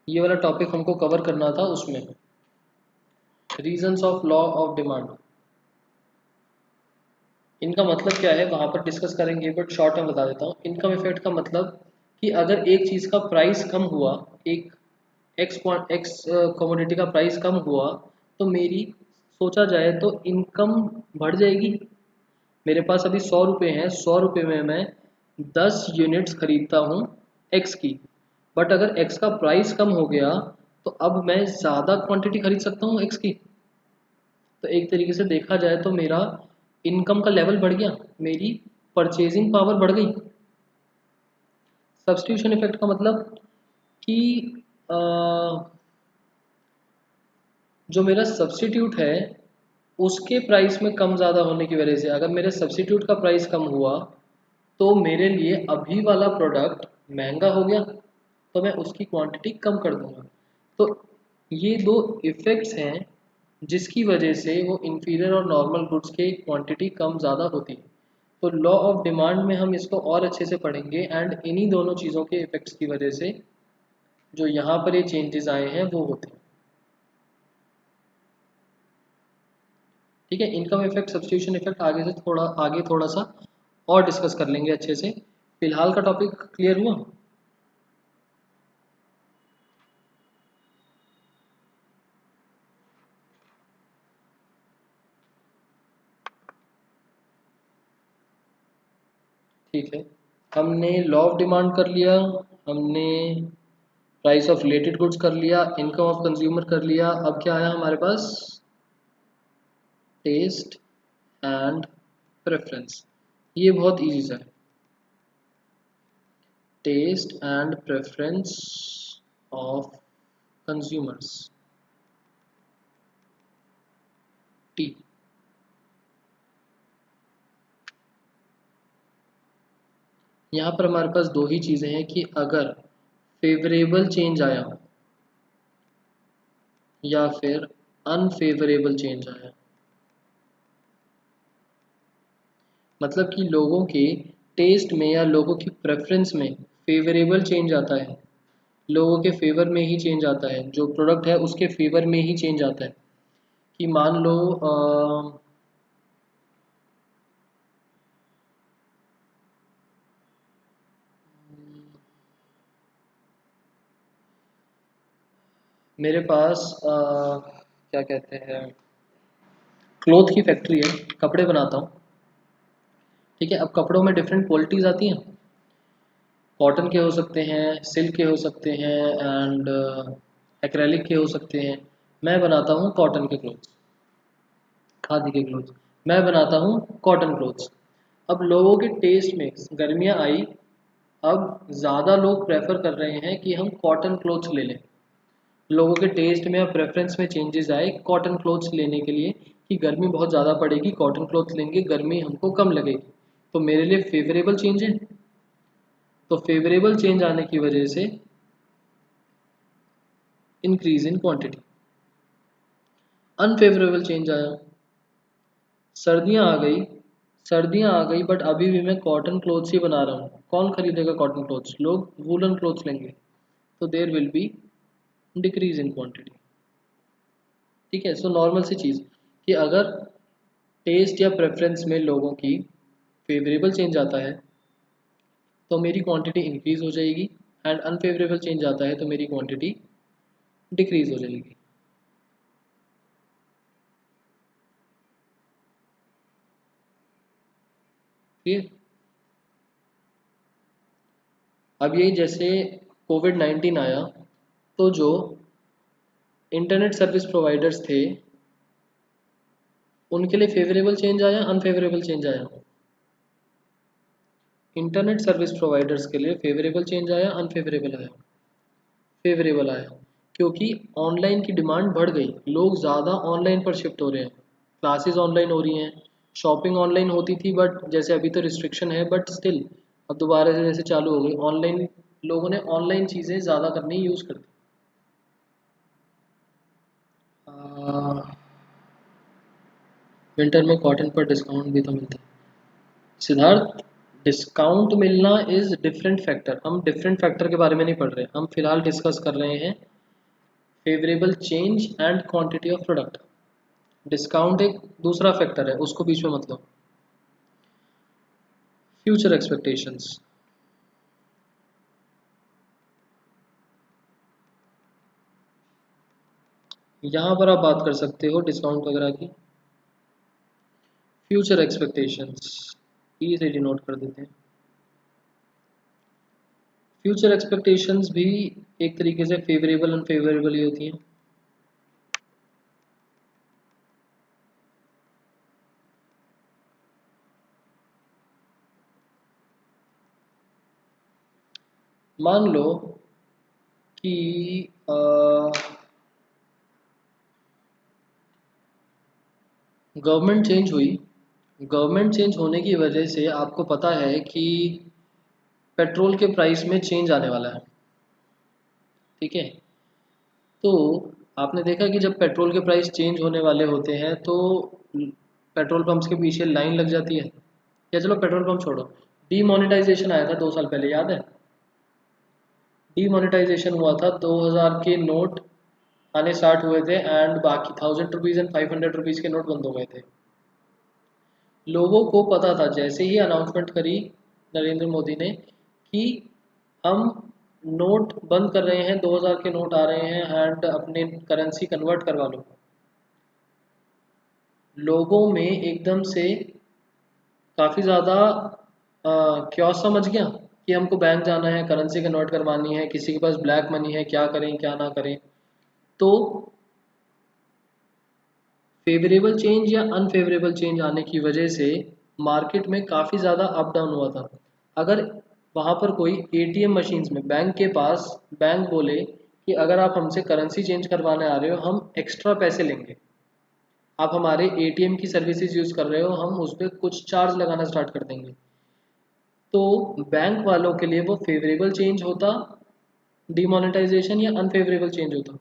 ये वाला टॉपिक हमको कवर करना था, उसमें reasons of law of demand. इनका मतलब क्या है वहाँ पर डिस्कस करेंगे, बट शॉर्ट में बता देता हूँ। इनकम इफेक्ट का मतलब कि अगर एक चीज़ का प्राइस कम हुआ, एक एक्स कमोडिटी का प्राइस कम हुआ तो मेरी सोचा जाए तो इनकम बढ़ जाएगी। मेरे पास अभी 100 रुपये हैं, 100 रुपये में मैं 10 यूनिट्स खरीदता हूँ एक्स की, बट अगर एक्स का प्राइस कम हो गया तो अब मैं ज़्यादा क्वांटिटी खरीद सकता हूँ एक्स की। तो एक तरीके से देखा जाए तो मेरा इनकम का लेवल बढ़ गया, मेरी परचेजिंग पावर बढ़ गई। सब्स्टिट्यूशन इफेक्ट का मतलब कि अ, जो मेरा सब्स्टिट्यूट है उसके प्राइस में कम ज़्यादा होने की वजह से, अगर मेरे सब्स्टिट्यूट का प्राइस कम हुआ तो मेरे लिए अभी वाला प्रोडक्ट महंगा हो गया, तो मैं उसकी क्वांटिटी कम कर दूंगा। तो ये दो इफ़ेक्ट्स हैं जिसकी वजह से वो इन्फीरियर और नॉर्मल गुड्स की क्वांटिटी कम ज़्यादा होती है। तो लॉ ऑफ डिमांड में हम इसको और अच्छे से पढ़ेंगे एंड इन्हीं दोनों चीज़ों के इफ़ेक्ट्स की वजह से जो यहाँ पर ये चेंजेस आए हैं वो होते हैं। ठीक है? इनकम इफेक्ट, सब्स्टिट्यूशन इफेक्ट आगे थोड़ा सा और डिस्कस कर लेंगे अच्छे से। फिलहाल का टॉपिक क्लियर हुआ? ठीक है, हमने लॉ ऑफ डिमांड कर लिया, हमने प्राइस ऑफ रिलेटेड गुड्स कर लिया, इनकम ऑफ कंज्यूमर कर लिया। अब क्या आया हमारे पास? Test and preference. ये बहुत इजी सा है। Test and preference of consumers, T. यहाँ पर हमारे पास दो ही चीज़ें हैं कि अगर फेवरेबल चेंज आया या फिर अनफेवरेबल चेंज आया, मतलब कि लोगों के टेस्ट में या लोगों की प्रेफरेंस में फेवरेबल चेंज आता है, लोगों के फेवर में ही चेंज आता है, जो प्रोडक्ट है उसके फेवर में ही चेंज आता है। कि मान लो मेरे पास क्या कहते हैं, क्लोथ की फैक्ट्री है, कपड़े बनाता हूँ। ठीक है, अब कपड़ों में डिफरेंट क्वालिटीज़ आती हैं, कॉटन के हो सकते हैं, सिल्क के हो सकते हैं एंड एक्रेलिक के हो सकते हैं। मैं बनाता हूँ कॉटन के क्लोथ्स, खादी के क्लोथ्स। मैं बनाता हूँ कॉटन क्लोथ्स। अब लोगों के टेस्ट में गर्मियाँ आई, अब ज़्यादा लोग प्रेफर कर रहे हैं कि हम कॉटन क्लोथ्स ले लें। लोगों के टेस्ट में और प्रेफरेंस में चेंजेस आए कॉटन क्लोथ्स लेने के लिए, कि गर्मी बहुत ज़्यादा पड़ेगी, कॉटन क्लोथ लेंगे, गर्मी हमको कम लगेगी, तो मेरे लिए फेवरेबल चेंज है। तो फेवरेबल चेंज आने की वजह से increase in quantity. Unfavourable change आया, सर्दियाँ आ गई, सर्दियाँ आ गई बट अभी भी मैं कॉटन क्लोथ्स ही बना रहा हूँ। कौन खरीदेगा कॉटन क्लोथ्स? लोग वूलन क्लोथ्स लेंगे। तो there will be decrease in quantity. ठीक है, सो नॉर्मल सी चीज़ कि अगर टेस्ट या प्रेफरेंस में लोगों की फेवरेबल चेंज आता है तो मेरी क्वांटिटी इंक्रीज हो जाएगी, एंड अनफेवरेबल चेंज आता है तो मेरी क्वांटिटी डिक्रीज हो जाएगी। ठीक। अब ये जैसे कोविड-19 आया, तो जो इंटरनेट सर्विस प्रोवाइडर्स थे उनके लिए फेवरेबल चेंज आया, अनफेवरेबल चेंज आया? इंटरनेट सर्विस प्रोवाइडर्स के लिए फेवरेबल चेंज आया, अनफेवरेबल आया? फेवरेबल आया, क्योंकि ऑनलाइन की डिमांड बढ़ गई, लोग ज़्यादा ऑनलाइन पर शिफ्ट हो रहे हैं, क्लासेस ऑनलाइन हो रही हैं, शॉपिंग ऑनलाइन होती थी बट जैसे अभी तो रिस्ट्रिक्शन है बट स्टिल अब दोबारा से जैसे चालू हो गई ऑनलाइन, लोगों ने ऑनलाइन चीज़ें ज़्यादा करनी यूज़ कर दी। विंटर में कॉटन पर डिस्काउंट भी तो मिलता है सिद्धार्थ। डिस्काउंट मिलना इज़ डिफरेंट फैक्टर, हम डिफरेंट फैक्टर के बारे में नहीं पढ़ रहे, हम फिलहाल डिस्कस कर रहे हैं favourable change and quantity of product. Discount एक दूसरा फैक्टर है, उसको बीच में मत लो। फ्यूचर एक्सपेक्टेशंस, यहाँ पर आप बात कर सकते हो डिस्काउंट वगैरह की। फ्यूचर एक्सपेक्टेशंस ई से डिनोट कर देते हैं। फ्यूचर एक्सपेक्टेशंस भी एक तरीके से फेवरेबल अनफेवरेबल ही होती हैं। मान लो कि गवर्नमेंट चेंज हुई, गवर्नमेंट चेंज होने की वजह से आपको पता है कि पेट्रोल के प्राइस में चेंज आने वाला है। ठीक है, तो आपने देखा कि जब पेट्रोल के प्राइस चेंज होने वाले होते हैं तो पेट्रोल पंप्स के पीछे लाइन लग जाती है। या चलो पेट्रोल पंप छोड़ो, डीमोनेटाइजेशन आया था 2 साल पहले, याद है? डीमोनेटाइजेशन हुआ था, 2000 के नोट आने स्टार्ट हुए थे एंड बाकी 1000 रुपीज़ एंड 500 रुपीज़ के नोट बंद हो गए थे। लोगों को पता था जैसे ही अनाउंसमेंट करी नरेंद्र मोदी ने कि हम नोट बंद कर रहे हैं, 2000 के नोट आ रहे हैं एंड अपने करेंसी कन्वर्ट करवा लो, लोगों में एकदम से काफ़ी ज़्यादा क्योस समझ गया कि हमको बैंक जाना है, करेंसी कन्वर्ट करवानी है, किसी के पास ब्लैक मनी है, क्या करें क्या ना करें। तो फेवरेबल चेंज या अनफेवरेबल चेंज आने की वजह से मार्केट में काफ़ी ज़्यादा अप डाउन हुआ था। अगर वहाँ पर कोई एटीएम मशीन्स में बैंक के पास बैंक बोले कि अगर आप हमसे करेंसी चेंज करवाने आ रहे हो हम एक्स्ट्रा पैसे लेंगे, आप हमारे एटीएम की सर्विसेज यूज़ कर रहे हो, हम उस पर कुछ चार्ज लगाना स्टार्ट कर देंगे, तो बैंक वालों के लिए वो फेवरेबल चेंज होता डिमोनेटाइजेशन, या अनफेवरेबल चेंज होता?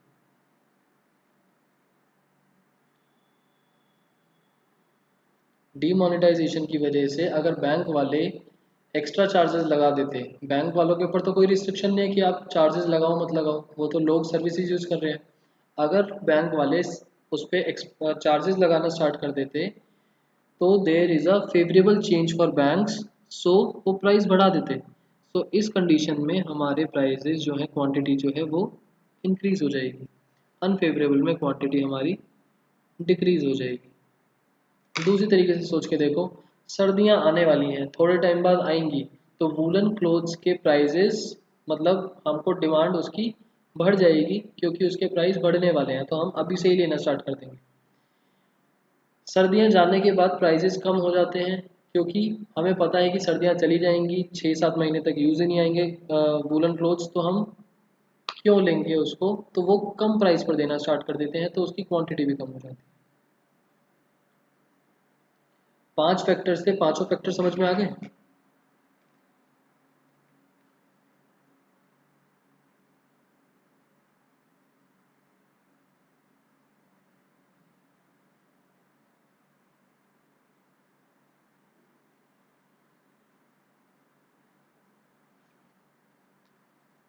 डीमोनेटाइजेशन की वजह से अगर बैंक वाले एक्स्ट्रा चार्जेस लगा देते, बैंक वालों के ऊपर तो कोई रिस्ट्रिक्शन नहीं है कि आप चार्जेस लगाओ मत लगाओ, वो तो लोग सर्विसेज यूज़ कर रहे हैं। अगर बैंक वाले उस पर चार्जेस लगाना स्टार्ट कर देते तो there is a favourable change for banks, so वो प्राइस बढ़ा देते। सो इस कंडीशन में हमारे प्राइजेज जो है, क्वांटिटी जो है वो इंक्रीज हो जाएगी, अनफेवरेबल में क्वांटिटी हमारी डिक्रीज हो जाएगी। दूसरी तरीके से सोच के देखो, सर्दियाँ आने वाली हैं, थोड़े टाइम बाद आएंगी, तो वूलन क्लोथ्स के प्राइजेस मतलब हमको डिमांड उसकी बढ़ जाएगी क्योंकि उसके प्राइस बढ़ने वाले हैं, तो हम अभी से ही लेना स्टार्ट कर देंगे। सर्दियां जाने के बाद प्राइसेस कम हो जाते हैं क्योंकि हमें पता है कि सर्दियां चली जाएंगी, 6-7 महीने तक यूज़ ही नहीं आएंगे वूलन क्लोथ्स, तो हम क्यों लेंगे उसको, तो वो कम प्राइस पर देना स्टार्ट कर देते हैं, तो उसकी क्वांटिटी भी कम हो जाती है। 5 फैक्टर्स थे, पांचों फैक्टर समझ में आ गए?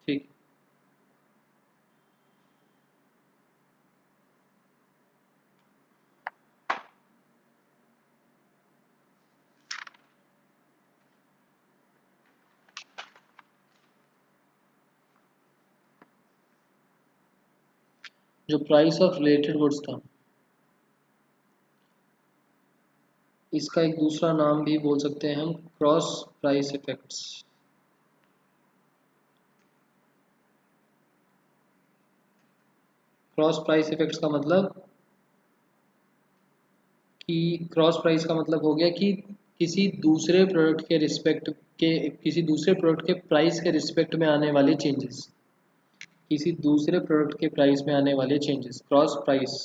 ठीक। जो प्राइस ऑफ रिलेटेड गुड्स था, इसका एक दूसरा नाम भी बोल सकते हैं हम, cross price effects. Cross price effects का मतलब कि क्रॉस प्राइस का मतलब हो गया कि किसी दूसरे प्रोडक्ट के रिस्पेक्ट के, किसी दूसरे प्रोडक्ट के प्राइस के रिस्पेक्ट में आने वाले चेंजेस, किसी दूसरे प्रोडक्ट के प्राइस में आने वाले changes, cross price.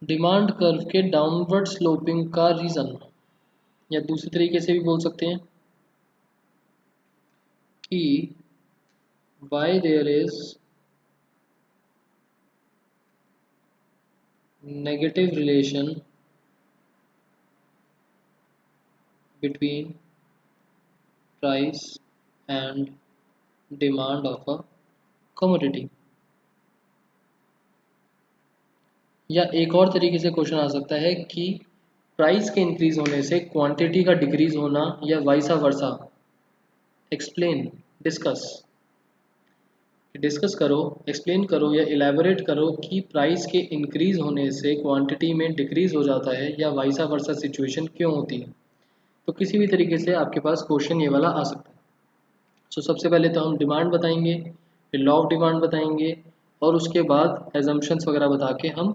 Demand curve के डाउनवर्ड स्लोपिंग का रीज़न, या दूसरे तरीके से भी बोल सकते हैं कि why there is negative relation between price and demand of a commodity। या एक और तरीके से क्वेश्चन आ सकता है कि प्राइस के इंक्रीज होने से क्वांटिटी का डिक्रीज होना, या वाइसा वर्सा। एक्सप्लेन, डिस्कस, डिस्कस करो, एक्सप्लेन करो या इलेबोरेट करो कि प्राइस के इंक्रीज होने से क्वांटिटी में डिक्रीज हो जाता है, या वाइसा वर्सा सिचुएशन क्यों होती है। तो किसी भी तरीके से आपके पास क्वेश्चन ये वाला आ सकता है। सो सबसे पहले तो हम डिमांड बताएंगे, फिर लॉ ऑफ डिमांड बताएंगे, और उसके बाद एजम्पशंस वगैरह बता के हम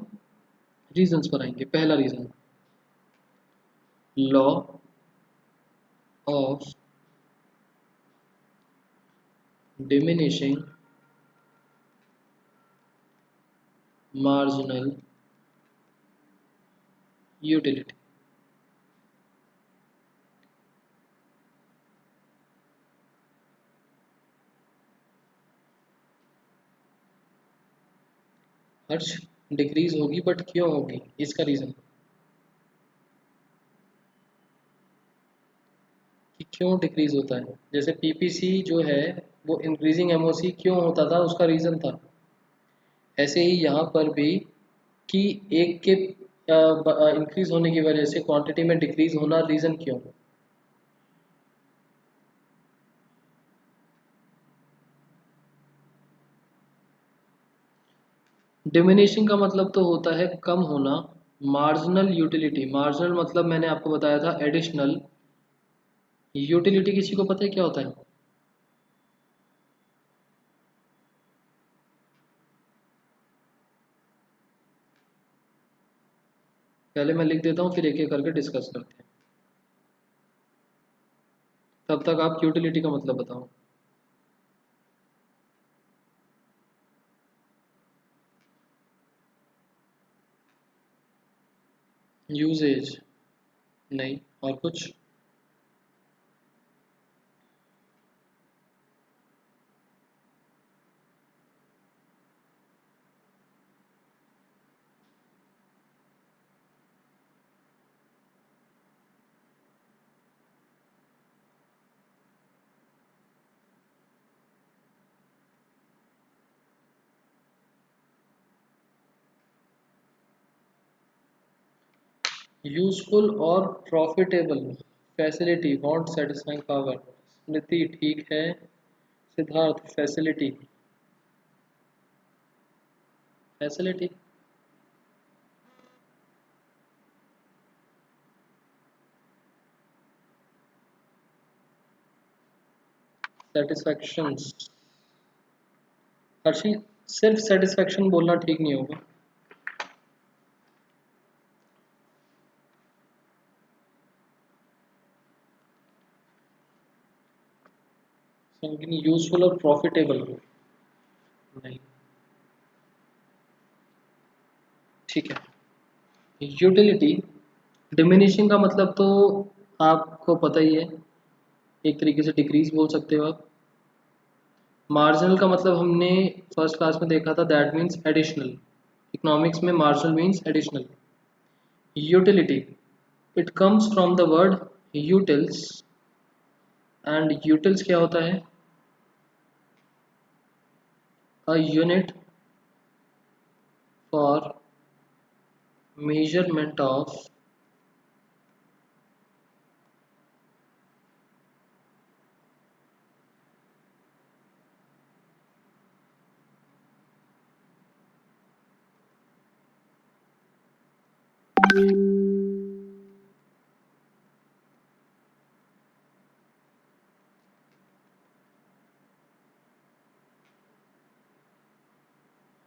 रीजंस बनाएंगे। पहला reason, law of diminishing marginal utility. Harsh, decrease होगी बट क्यों होगी, इसका रीजन कि क्यों डिक्रीज होता है। जैसे पीपीसी जो है वो इंक्रीजिंग एमओसी क्यों होता था, उसका रीजन था। ऐसे ही यहाँ पर भी कि एक के इंक्रीज होने की वजह से क्वांटिटी में डिक्रीज होना, रीजन क्यों। डिमिनिशिंग का मतलब तो होता है कम होना। मार्जिनल यूटिलिटी, मार्जिनल मतलब मैंने आपको बताया था एडिशनल। यूटिलिटी किसी को पता है क्या होता है? पहले मैं लिख देता हूँ, फिर एक एक करके डिस्कस करते हैं। तब तक आप यूटिलिटी का मतलब बताओ। यूजेज नहीं, और कुछ? यूजफुल और profitable facility want satisfying power. Smriti ठीक है। Siddharth facility. Facility. Satisfaction. Harshi, सिर्फ सेटिस्फैक्शन बोलना ठीक नहीं होगा। संगीनी यूजफुल और प्रॉफिटेबल नहीं। ठीक है। यूटिलिटी डिमिनिशिंग का मतलब तो आपको पता ही है, एक तरीके से डिक्रीज बोल सकते हो आप। मार्जिनल का मतलब हमने फर्स्ट क्लास में देखा था, दैट मीन्स एडिशनल। इकोनॉमिक्स में marginal means additional. Utility, it comes from the word utils, and utils क्या होता है? A unit for measurement of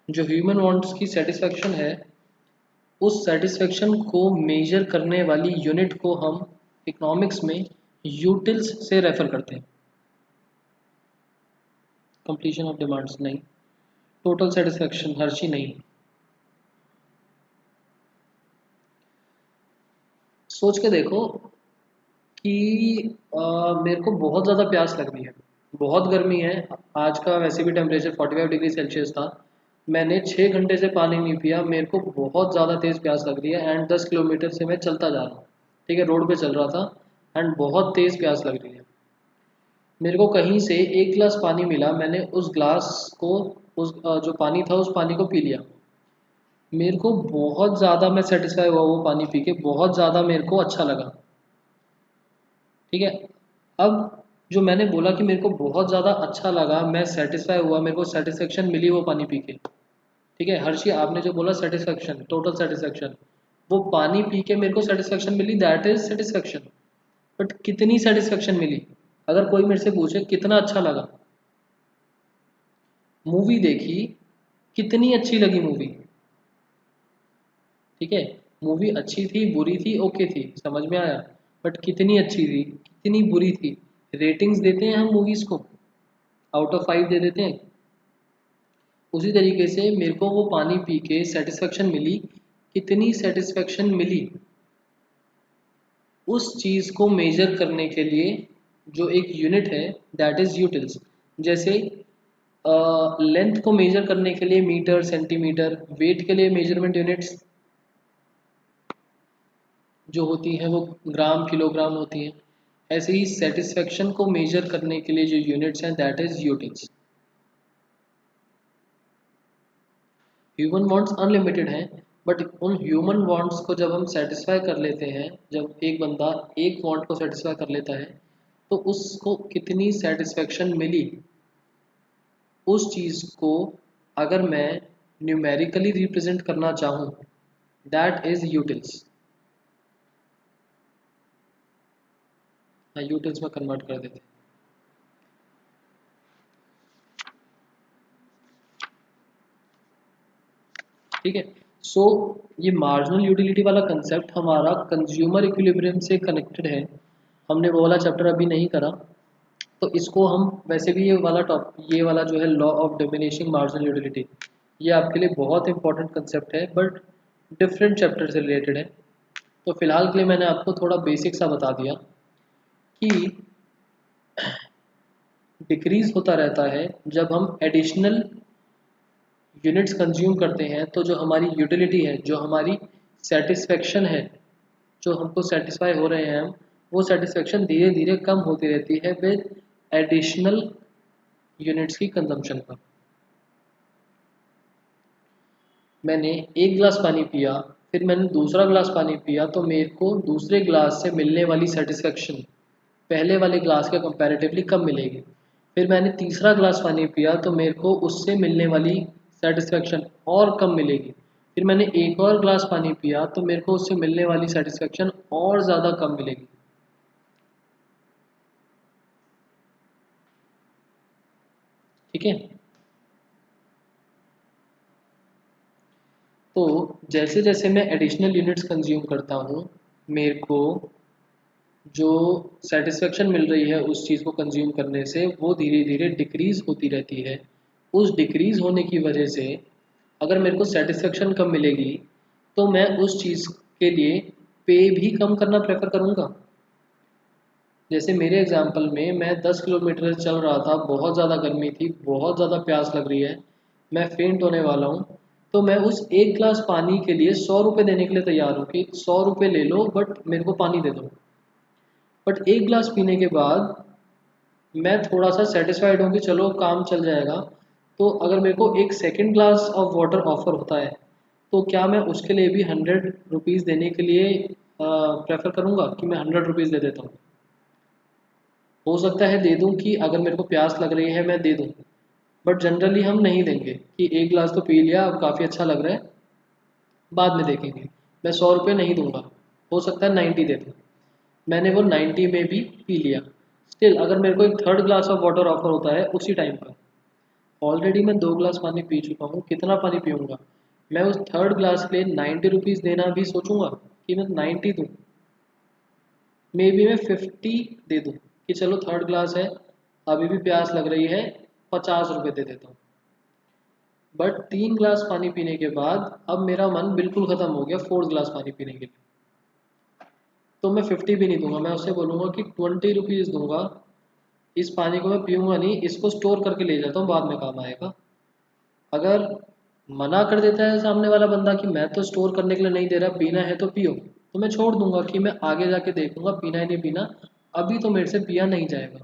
जो ह्यूमन वांट्स की सेटिस्फेक्शन है, उस सेटिस्फेक्शन को मेजर करने वाली यूनिट को हम इकोनॉमिक्स में यूटिल्स से रेफर करते हैं। कंप्लीशन ऑफ डिमांड्स नहीं। टोटल सेटिस्फेक्शन हर्षी नहीं। सोच के देखो कि मेरे को बहुत ज़्यादा प्यास लग रही है, बहुत गर्मी है, आज का वैसे भी टेम्परेचर 45 डिग्री सेल्सियस था, मैंने 6 घंटे से पानी नहीं पिया, मेरे को बहुत ज़्यादा तेज़ प्यास लग रही है, एंड 10 किलोमीटर से मैं चलता जा रहा हूँ, ठीक है, रोड पे चल रहा था, एंड बहुत तेज़ प्यास लग रही है। मेरे को कहीं से एक गिलास पानी मिला, मैंने उस ग्लास को, उस जो पानी था उस पानी को पी लिया। मेरे को बहुत ज़्यादा, मैं सेटिस्फाई हुआ वो पानी पी के, बहुत ज़्यादा मेरे को अच्छा लगा। ठीक है। अब जो मैंने बोला कि मेरे को बहुत ज़्यादा अच्छा लगा, मैं सेटिस्फाई हुआ, मेरे को सेटिस्फेक्शन मिली वो पानी पी के। ठीक है हर्षी, आपने जो बोला सेटिस्फेक्शन, टोटल सेटिस्फेक्शन, वो पानी पी के मेरे को सेटिस्फेक्शन मिली, दैट इज सेटिस्फेक्शन। बट कितनी सेटिस्फेक्शन मिली? अगर कोई मेरे से पूछे कितना अच्छा लगा, मूवी देखी, कितनी अच्छी लगी मूवी, ठीक है, मूवी अच्छी थी बुरी थी ओके थी, समझ में आया, बट कितनी अच्छी थी कितनी बुरी थी, रेटिंग्स देते हैं हम मूवीज़ को, आउट ऑफ 5 दे देते हैं। उसी तरीके से मेरे को वो पानी पी के सेटिस्फेक्शन मिली, कितनी सेटिस्फेक्शन मिली, उस चीज़ को मेजर करने के लिए जो एक यूनिट है, दैट इज़ यूटिल्स। जैसे लेंथ को मेजर करने के लिए मीटर सेंटीमीटर, वेट के लिए मेजरमेंट यूनिट्स जो होती हैं वो ग्राम किलोग्राम होती हैं, ऐसे ही सेटिस्फेक्शन को मेजर करने के लिए जो यूनिट्स हैं, that is utils. Human wants unlimited हैं, बट उन ह्यूमन वांट्स को जब हम सेटिस्फाई कर लेते हैं, जब एक बंदा एक वांट को सेटिस्फाई कर लेता है, तो उसको कितनी सेटिस्फेक्शन मिली, उस चीज़ को अगर मैं न्यूमेरिकली रिप्रेजेंट करना चाहूँ, दैट इज़ यूटिल्स। हाँ, यूटिल्स में कन्वर्ट कर देते हैं। ठीक है। सो ये मार्जिनल यूटिलिटी वाला कंसेप्ट हमारा कंज्यूमर इक्विलिब्रियम से कनेक्टेड है। हमने वो वाला चैप्टर अभी नहीं करा, तो इसको हम वैसे भी ये वाला जो है law of diminishing marginal utility, ये आपके लिए बहुत इंपॉर्टेंट कंसेप्ट है, बट डिफरेंट चैप्टर से रिलेटेड है। तो फिलहाल के लिए मैंने आपको थोड़ा बेसिक सा बता दिया कि डिक्रीज होता रहता है जब हम एडिशनल यूनिट्स कंज्यूम करते हैं, तो जो हमारी यूटिलिटी है, जो हमारी सेटिस्फेक्शन है, जो हमको सेटिस्फाई हो रहे हैं हम, वो सेटिस्फेक्शन धीरे धीरे कम होती रहती है विद एडिशनल यूनिट्स की कंजम्पशन पर। मैंने एक गिलास पानी पिया, फिर मैंने दूसरा ग्लास पानी पिया तो मेरे को दूसरे ग्लास से मिलने वाली सेटिस्फेक्शन पहले वाले ग्लास के कंपैरेटिवली कम मिलेगी। फिर मैंने तीसरा ग्लास पानी पिया तो मेरे को उससे मिलने वाली सेटिस्फेक्शन और कम मिलेगी। फिर मैंने एक और ग्लास पानी पिया तो मेरे को उससे मिलने वाली सेटिस्फेक्शन और ज़्यादा कम मिलेगी। ठीक है। तो जैसे जैसे मैं एडिशनल यूनिट्स कंज्यूम करता हूँ मेरे को जो सेटिस्फेक्शन मिल रही है उस चीज़ को कंज्यूम करने से वो धीरे धीरे डिक्रीज़ होती रहती है। उस डिक्रीज़ होने की वजह से अगर मेरे को सेटिस्फेक्शन कम मिलेगी तो मैं उस चीज़ के लिए पे भी कम करना प्रेफर करूँगा। जैसे मेरे एग्जांपल में मैं 10 किलोमीटर चल रहा था, बहुत ज़्यादा गर्मी थी, बहुत ज़्यादा प्यास लग रही है, मैं फेंट होने वाला हूँ, तो मैं उस एक गिलास पानी के लिए 100 रुपये देने के लिए तैयार हूँ कि 100 रुपये ले लो बट मेरे को पानी दे दो। बट एक गिलास पीने के बाद मैं थोड़ा सा सेटिस्फाइड हूँ कि चलो काम चल जाएगा। तो अगर मेरे को एक second glass of water offer होता है तो क्या मैं उसके लिए भी 100 रुपीज़ देने के लिए प्रेफर करूँगा कि मैं 100 रुपीज़ दे देता हूँ। हो सकता है दे दूँ कि अगर मेरे को प्यास लग रही है मैं दे दूँ, बट जनरली हम नहीं देंगे कि एक गिलास तो पी लिया, अब काफ़ी अच्छा लग रहा है, बाद में देखेंगे। मैं 100 रुपये नहीं दूंगा, हो सकता है 90 दे दूँ। मैंने वो 90 में भी पी लिया। स्टिल अगर मेरे को एक third glass of water offer होता है उसी टाइम पर, ऑलरेडी मैं 2 गिलास पानी पी चुका हूँ, कितना पानी पीऊँगा, मैं उस थर्ड ग्लास के लिए 90 रुपीज़ देना भी सोचूंगा कि मैं 90 दूँ। मे बी मैं 50 दे दूँ कि चलो थर्ड क्लास है, अभी भी प्यास लग रही है, 50 रुपये दे देता हूँ। बट 3 गिलास पानी पीने के बाद अब मेरा मन बिल्कुल ख़त्म हो गया फोर्थ ग्लास पानी पीने के लिए, तो मैं 50 भी नहीं दूंगा, मैं उससे बोलूँगा कि 20 रुपीज़ दूंगा। इस पानी को मैं पीऊँगा नहीं, इसको स्टोर करके ले जाता हूँ, बाद में काम आएगा। अगर मना कर देता है सामने वाला बंदा कि मैं तो स्टोर करने के लिए नहीं दे रहा, पीना है तो पियो, तो मैं छोड़ दूंगा कि मैं आगे जाके देखूंगा पीना है नहीं पीना, अभी तो मेरे से पिया नहीं जाएगा।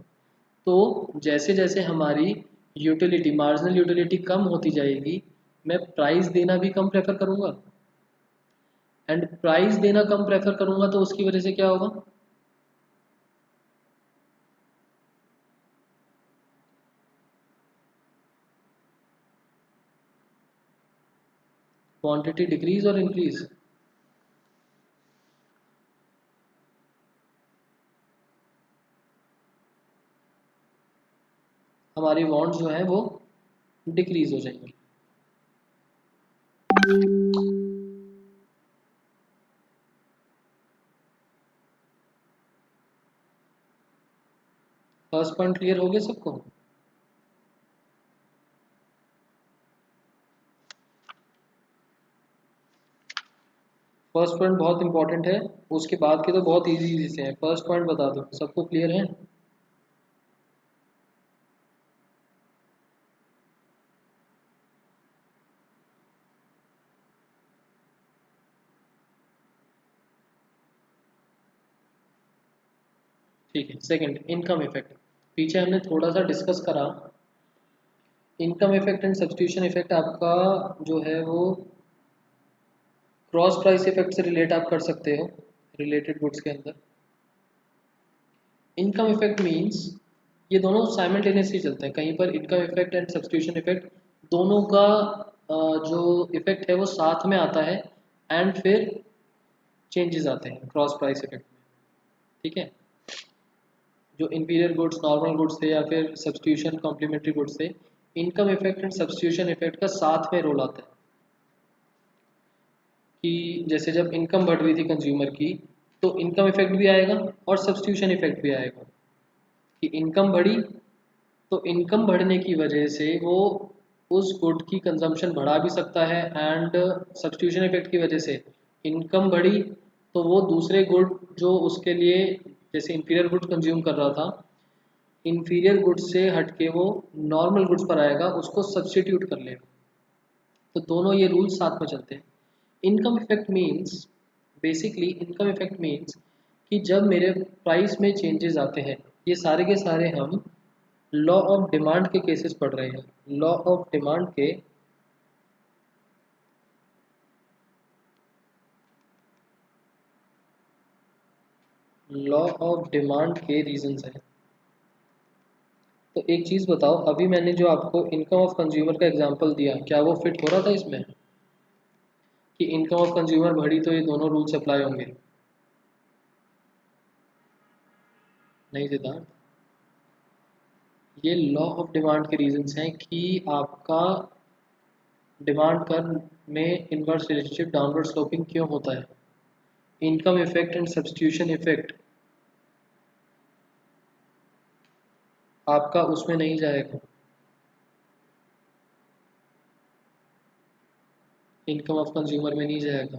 तो जैसे जैसे हमारी यूटिलिटी मार्जिनल यूटिलिटी कम होती जाएगी, मैं प्राइस देना भी कम प्रेफर करूंगा। एंड प्राइस देना कम प्रेफर करूंगा तो उसकी वजह से क्या होगा, क्वांटिटी डिक्रीज और इंक्रीज। हमारी वांट्स जो है वो डिक्रीज हो जाएंगी। फर्स्ट पॉइंट क्लियर हो गया सबको। फर्स्ट पॉइंट बहुत इंपॉर्टेंट है, उसके बाद के तो बहुत इजी इजी से हैं, फर्स्ट पॉइंट बता दो सबको क्लियर है। ठीक है, सेकंड इनकम इफेक्ट, पीछे हमने थोड़ा सा डिस्कस करा। Income effect and substitution effect आपका जो है वो क्रॉस प्राइस इफेक्ट से रिलेट आप कर सकते हो रिलेटेड गुड्स के अंदर। इनकम इफेक्ट मींस ये दोनों साइमल्टेनियसली चलते हैं, कहीं पर income effect and substitution effect दोनों का जो इफेक्ट है वो साथ में आता है, एंड फिर चेंजेस आते हैं क्रॉस प्राइस इफेक्ट में। ठीक है, जो इंपीरियर गुड्स नॉर्मल गुड्स थे या फिर सब्स्टिट्यूशन कॉम्प्लीमेंट्री गुड्स थे, income effect and substitution effect का साथ में रोल आता है। कि जैसे जब इनकम बढ़ रही थी कंज्यूमर की तो इनकम इफेक्ट भी आएगा और सब्स्टिट्यूशन इफेक्ट भी आएगा। कि इनकम बढ़ी तो इनकम बढ़ने की वजह से वो उस गुड की कंजम्पशन बढ़ा भी सकता है, एंड सब्स्टिट्यूशन इफेक्ट की वजह से इनकम बढ़ी तो वो दूसरे गुड जो उसके लिए जैसे इंफीरियर गुड्स कंज्यूम कर रहा था, इंफीरियर गुड्स से हटके वो नॉर्मल गुड्स पर आएगा, उसको सब्स्टिट्यूट कर लेगा। तो दोनों ये रूल्स साथ में चलते हैं। Income effect means basically income effect means कि जब मेरे प्राइस में चेंजेस आते हैं, ये सारे के सारे हम लॉ ऑफ डिमांड के केसेस पढ़ रहे हैं। लॉ ऑफ डिमांड के लॉ ऑफ डिमांड के रीजंस हैं। तो एक चीज़ बताओ, अभी मैंने जो आपको इनकम ऑफ कंज्यूमर का एग्जांपल दिया, क्या वो फिट हो रहा था इसमें कि इनकम ऑफ कंज्यूमर बढ़ी तो ये दोनों रूल्स अप्लाई होंगे? नहीं सिद्धार्थ, ये लॉ ऑफ डिमांड के रीजंस हैं कि आपका डिमांड कर्व में इनवर्स रिलेशनशिप डाउनवर्ड स्लोपिंग क्यों होता है। Income effect and substitution effect आपका उसमें नहीं जाएगा, इनकम ऑफ कंज्यूमर में नहीं जाएगा।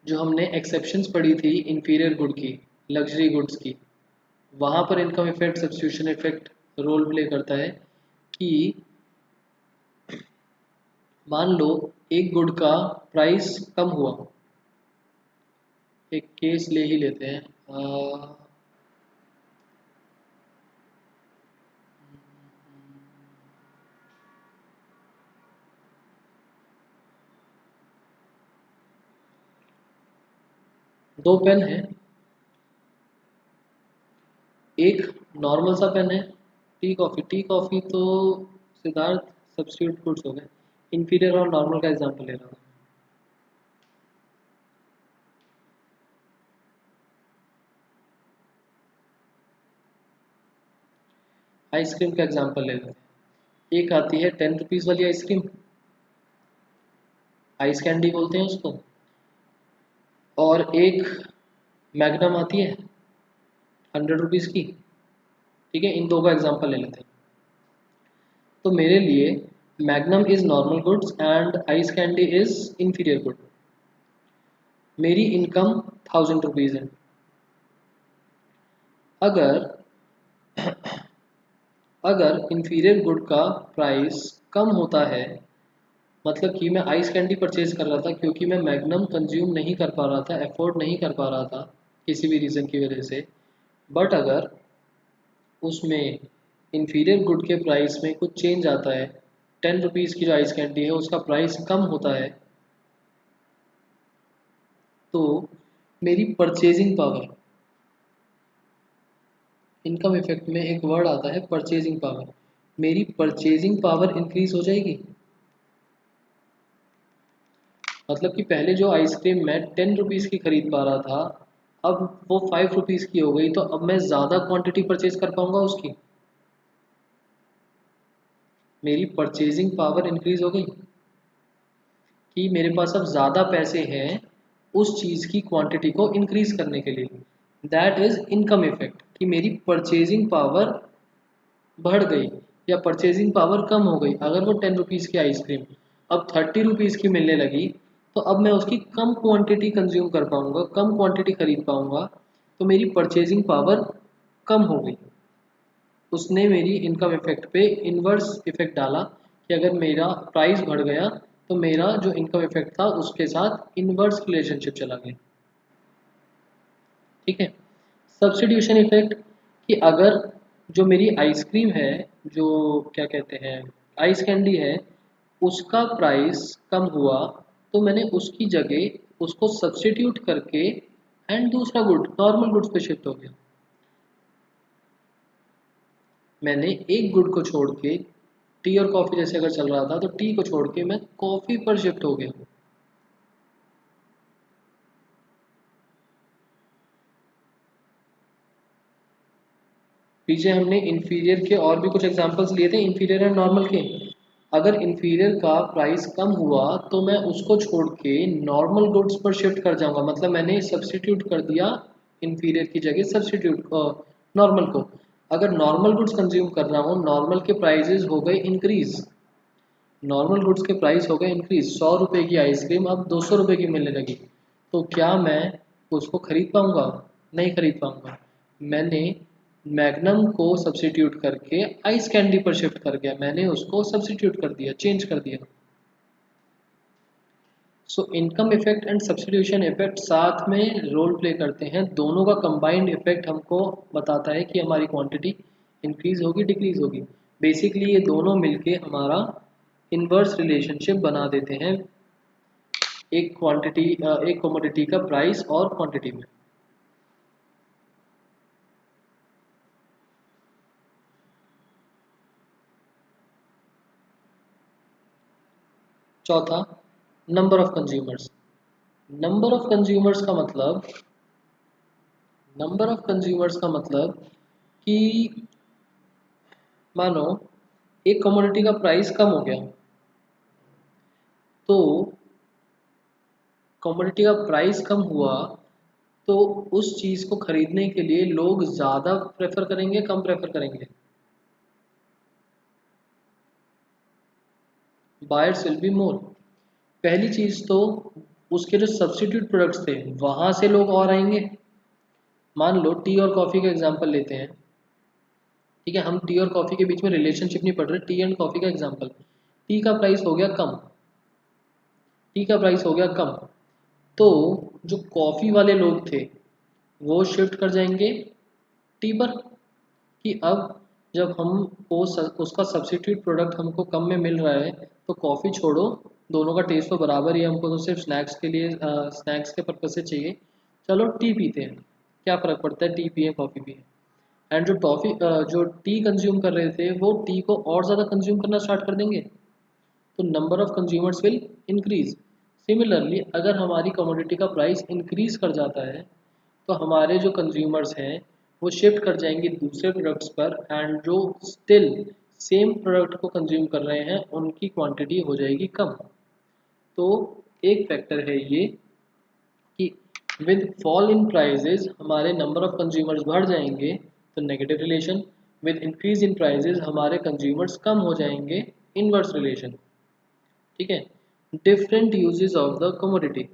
जो हमने एक्सेप्शंस पढ़ी थी इंफीरियर गुड की, लग्जरी गुड्स की, वहाँ पर income effect substitution effect role play करता है कि मान लो एक गुड का प्राइस कम हुआ, एक केस ले ही लेते हैं, दो पेन है, एक नॉर्मल सा पेन है, टी कॉफ़ी तो सिद्धार्थ सब्स्टिट्यूट गुड्स हो गए, इंफीरियर और नॉर्मल का एग्जांपल ले रहा हूँ। आइसक्रीम का एग्जांपल ले लेते हैं, एक आती है 10 रुपीज़ वाली आइसक्रीम, आइस कैंडी बोलते हैं उसको, और एक मैग्नम आती है 100 रुपीज़ की। ठीक है, इन दो का एग्जांपल ले लेते हैं। तो मेरे लिए magnum is normal goods and ice candy is inferior good. मेरी इनकम 1000 रुपीज़ है। अगर अगर इंफीरियर गुड का प्राइस कम होता है, मतलब कि मैं आइस कैंडी परचेज कर रहा था क्योंकि मैं मैग्नम कंज्यूम नहीं कर पा रहा था, अफोर्ड नहीं कर पा रहा था किसी भी रीज़न की वजह से, बट अगर उसमें इंफीरियर गुड के प्राइस में कुछ चेंज आता है, 10 रुपीज़ की जो आइस कैंडी है उसका प्राइस कम होता है, तो मेरी परचेजिंग पावर, इनकम इफेक्ट में एक वर्ड आता है परचेजिंग पावर, मेरी परचेजिंग पावर इंक्रीज हो जाएगी। मतलब कि पहले जो आइसक्रीम मैं 10 रुपीज़ की खरीद पा रहा था, अब वो 5 रुपीज़ की हो गई, तो अब मैं ज़्यादा क्वांटिटी परचेज कर पाऊंगा उसकी, मेरी परचेजिंग पावर इंक्रीज हो गई कि मेरे पास अब ज़्यादा पैसे हैं उस चीज़ की क्वांटिटी को इंक्रीज करने के लिए। दैट इज़ इनकम इफेक्ट कि मेरी परचेजिंग पावर बढ़ गई या परचेजिंग पावर कम हो गई। अगर वो 10 रुपीज़ की आइसक्रीम अब 30 रुपीज़ की मिलने लगी, तो अब मैं उसकी कम क्वांटिटी कंज्यूम कर पाऊंगा, कम क्वांटिटी खरीद पाऊंगा, तो मेरी परचेजिंग पावर कम हो गई। उसने मेरी इनकम इफेक्ट पे इन्वर्स इफेक्ट डाला कि अगर मेरा प्राइस बढ़ गया तो मेरा जो इनकम इफेक्ट था उसके साथ इन्वर्स रिलेशनशिप चला गया। ठीक है, सब्स्टिट्यूशन इफेक्ट कि अगर जो मेरी आइसक्रीम है, जो क्या कहते हैं आइस कैंडी है, उसका प्राइस कम हुआ, तो मैंने उसकी जगह उसको सब्स्टिट्यूट करके एंड दूसरा गुड नॉर्मल गुड्स पे शिफ्ट हो गया। मैंने एक गुड को छोड़ के, टी और कॉफ़ी जैसे अगर चल रहा था तो टी को छोड़ के मैं कॉफ़ी पर शिफ्ट हो गया। पीछे हमने इन्फीरियर के और भी कुछ एग्जांपल्स लिए थे, इन्फीरियर एंड नॉर्मल के। अगर इन्फीरियर का प्राइस कम हुआ तो मैं उसको छोड़ के नॉर्मल गुड्स पर शिफ्ट कर जाऊंगा, मतलब मैंने सब्स्टिट्यूट कर दिया इन्फीरियर की जगह सब्स्टिट्यूट नॉर्मल को। अगर नॉर्मल गुड्स कंज्यूम कर रहा हूँ, नॉर्मल के प्राइजेज हो गए इंक्रीज, नॉर्मल गुड्स के प्राइस हो गए इंक्रीज, 100 रुपये की आइसक्रीम अब 200 रुपये की मिलने लगी, तो क्या मैं उसको खरीद पाऊंगा? नहीं खरीद पाऊंगा। मैंने मैग्नम को सब्स्टिट्यूट करके आइस कैंडी पर शिफ्ट कर गया, मैंने उसको सब्स्टिट्यूट कर दिया, चेंज कर दिया। So income effect and substitution effect साथ में रोल प्ले करते हैं, दोनों का कंबाइंड इफेक्ट हमको बताता है कि हमारी क्वांटिटी इंक्रीज होगी डिक्रीज होगी। बेसिकली ये दोनों मिलके हमारा इनवर्स रिलेशनशिप बना देते हैं एक कमोडिटी का प्राइस और क्वांटिटी में। चौथा, number of consumers. Number of consumers का मतलब कि मानो एक कमोडिटी का प्राइस कम हो गया, तो कमोडिटी का प्राइस कम हुआ तो उस चीज़ को खरीदने के लिए लोग ज़्यादा प्रेफर करेंगे, कम प्रेफर करेंगे? Buyers will be more. पहली चीज़ तो उसके जो सब्स्टिट्यूट प्रोडक्ट्स थे वहाँ से लोग और आएंगे। मान लो टी और कॉफ़ी का एग्जांपल लेते हैं, ठीक है, हम टी और कॉफ़ी के बीच में रिलेशनशिप नहीं पढ़ रहे, टी एंड कॉफ़ी का एग्जांपल। टी का प्राइस हो गया कम, टी का प्राइस हो गया कम, तो जो कॉफ़ी वाले लोग थे वो शिफ्ट कर जाएंगे टी पर, कि अब जब हमको उसका सब्स्टिट्यूट प्रोडक्ट हमको कम में मिल रहा है तो कॉफ़ी छोड़ो, दोनों का टेस्ट तो बराबर ही है, हमको तो सिर्फ स्नैक्स के लिए स्नैक्स के पर्पज से चाहिए, चलो टी पीते हैं, क्या फ़र्क पड़ता है टी पिए कॉफ़ी पिए। एंड जो टी कंज्यूम कर रहे थे वो टी को और ज़्यादा कंज्यूम करना स्टार्ट कर देंगे, तो number of consumers will increase. Similarly अगर हमारी कमोडिटी का प्राइस इंक्रीज कर जाता है तो हमारे जो कंज्यूमर्स हैं वो शिफ्ट कर जाएंगे दूसरे प्रोडक्ट्स पर, एंड जो स्टिल सेम प्रोडक्ट को कंज्यूम कर रहे हैं उनकी क्वांटिटी हो जाएगी कम। तो एक फैक्टर है ये कि विद फॉल इन प्राइजेज हमारे नंबर ऑफ कंज्यूमर्स बढ़ जाएंगे, तो negative relation. With increase in prices हमारे कंज्यूमर्स कम हो जाएंगे, इनवर्स रिलेशन। ठीक है। Different uses of the commodity,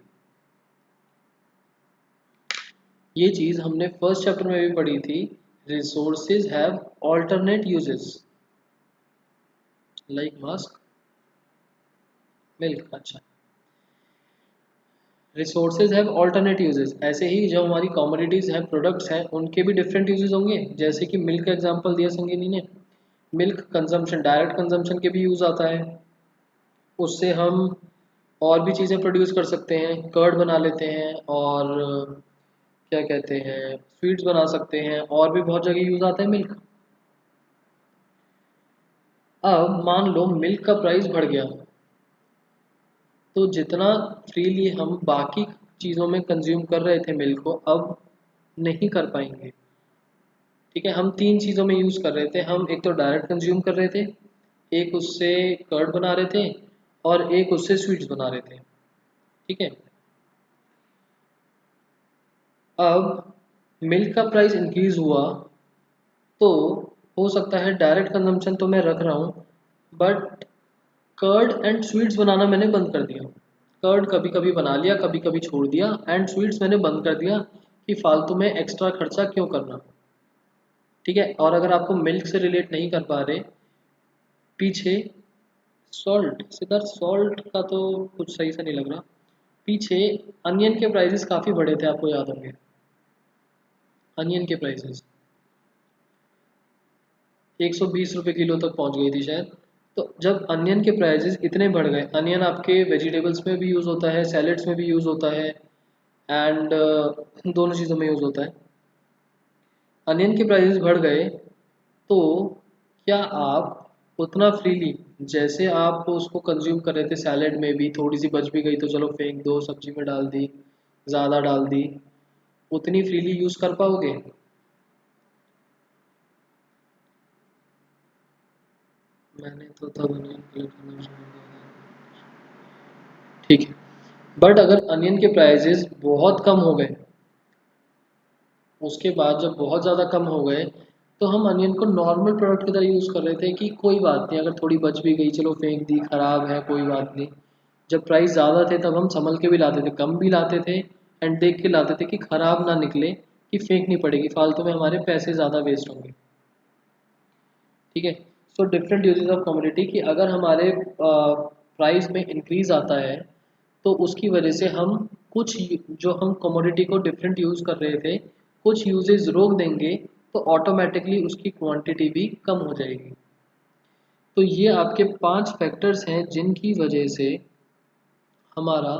ये चीज़ हमने फर्स्ट चैप्टर में भी पढ़ी थी। Resources have alternate uses like musk, milk. अच्छा, रिसोर्सेज हैव ऑल्टरनेट यूजेस, ऐसे ही जो हमारी कमोडिटीज़ हैं प्रोडक्ट्स हैं उनके भी डिफरेंट यूजेस होंगे। जैसे कि मिल्क का एग्जांपल दिया संगिनी ने, मिल्क कंजम्पशन, डायरेक्ट कंजम्पशन के भी यूज़ आता है, उससे हम और भी चीज़ें प्रोड्यूस कर सकते हैं, कर्ड बना लेते हैं और क्या कहते हैं स्वीट्स बना सकते हैं, और भी बहुत जगह यूज़ आता है मिल्क। अब मान लो मिल्क का प्राइस बढ़ गया, तो जितना फ्रीली हम बाकी चीज़ों में कंज्यूम कर रहे थे मिल्क को, अब नहीं कर पाएंगे। ठीक है, हम तीन चीज़ों में यूज़ कर रहे थे, हम एक तो डायरेक्ट कंज्यूम कर रहे थे, एक उससे कर्ड बना रहे थे, और एक उससे स्वीट्स बना रहे थे। ठीक है, अब मिल्क का प्राइस इंक्रीज हुआ तो हो सकता है डायरेक्ट कंजम्पशन तो मैं रख रहा हूँ, बट कर्ड एंड स्वीट्स बनाना मैंने बंद कर दिया। कर्ड कभी कभी बना लिया, कभी कभी छोड़ दिया, एंड स्वीट्स मैंने बंद कर दिया कि फालतू में एक्स्ट्रा खर्चा क्यों करना। ठीक है, और अगर आपको मिल्क से रिलेट नहीं कर पा रहे, पीछे सॉल्ट, सिद्धार्थ सॉल्ट का तो कुछ सही से नहीं लग रहा, पीछे अनियन के प्राइसेस काफ़ी बढ़े थे, आपको याद होंगे अनियन के प्राइसेस 120 रुपये किलो तक पहुंच गई थी शायद। तो जब अनियन के प्राइसेस इतने बढ़ गए, अनियन आपके वेजिटेबल्स में भी यूज़ होता है, सैलेड्स में भी यूज़ होता है, एंड दोनों चीज़ों में यूज़ होता है। अनियन के प्राइसेस बढ़ गए तो क्या आप उतना फ्रीली जैसे आप उसको कंज्यूम कर रहे थे, सैलेड में भी थोड़ी सी बच भी गई तो चलो फेंक दो, सब्जी में डाल दी, ज़्यादा डाल दी, उतनी फ्रीली यूज़ कर पाओगे? मैंने तो तब अनियन कलेक्ट करना शुरू किया था। ठीक है, बट अगर अनियन के प्राइसेस बहुत कम हो गए, उसके बाद जब बहुत ज़्यादा कम हो गए तो हम अनियन को नॉर्मल प्रोडक्ट की तरह यूज़ कर रहे थे कि कोई बात नहीं, अगर थोड़ी बच भी गई चलो फेंक दी, ख़राब है कोई बात नहीं। जब प्राइस ज़्यादा थे तब हम संभल के भी लाते थे, कम भी लाते थे, एंड देख के लाते थे कि ख़राब ना निकले, कि फेंकनी पड़ेगी फालतू में, हमारे पैसे ज़्यादा वेस्ट होंगे। ठीक है, so different uses of commodity, कि अगर हमारे प्राइस में इंक्रीज आता है तो उसकी वजह से हम जो हम कमोडिटी को डिफरेंट यूज़ कर रहे थे, कुछ यूजेस रोक देंगे, तो ऑटोमेटिकली उसकी क्वांटिटी भी कम हो जाएगी। तो ये आपके 5 फैक्टर्स हैं जिनकी वजह से हमारा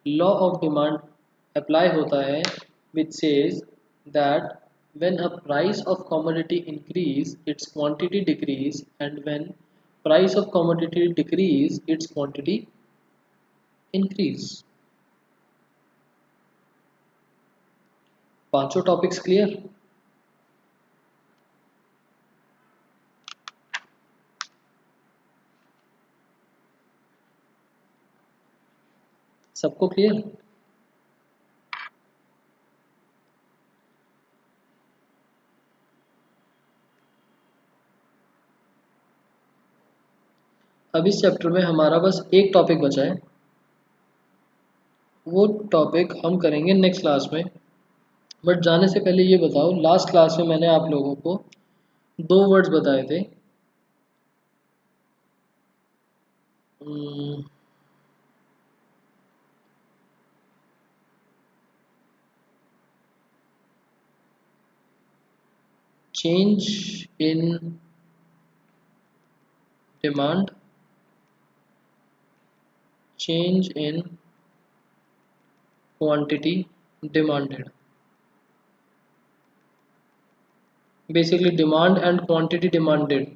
लॉ ऑफ डिमांड अप्लाई होता है which says that when a price of commodity increase its quantity decrease and when price of commodity decrease its quantity increase. पांचों टॉपिक्स क्लियर? सबको क्लियर? अब इस चैप्टर में हमारा बस एक टॉपिक बचा है, वो टॉपिक हम करेंगे नेक्स्ट क्लास में। बट जाने से पहले ये बताओ, लास्ट क्लास में मैंने आप लोगों को दो वर्ड्स बताए थे, change in demand, change in quantity demanded. Basically demand and quantity demanded,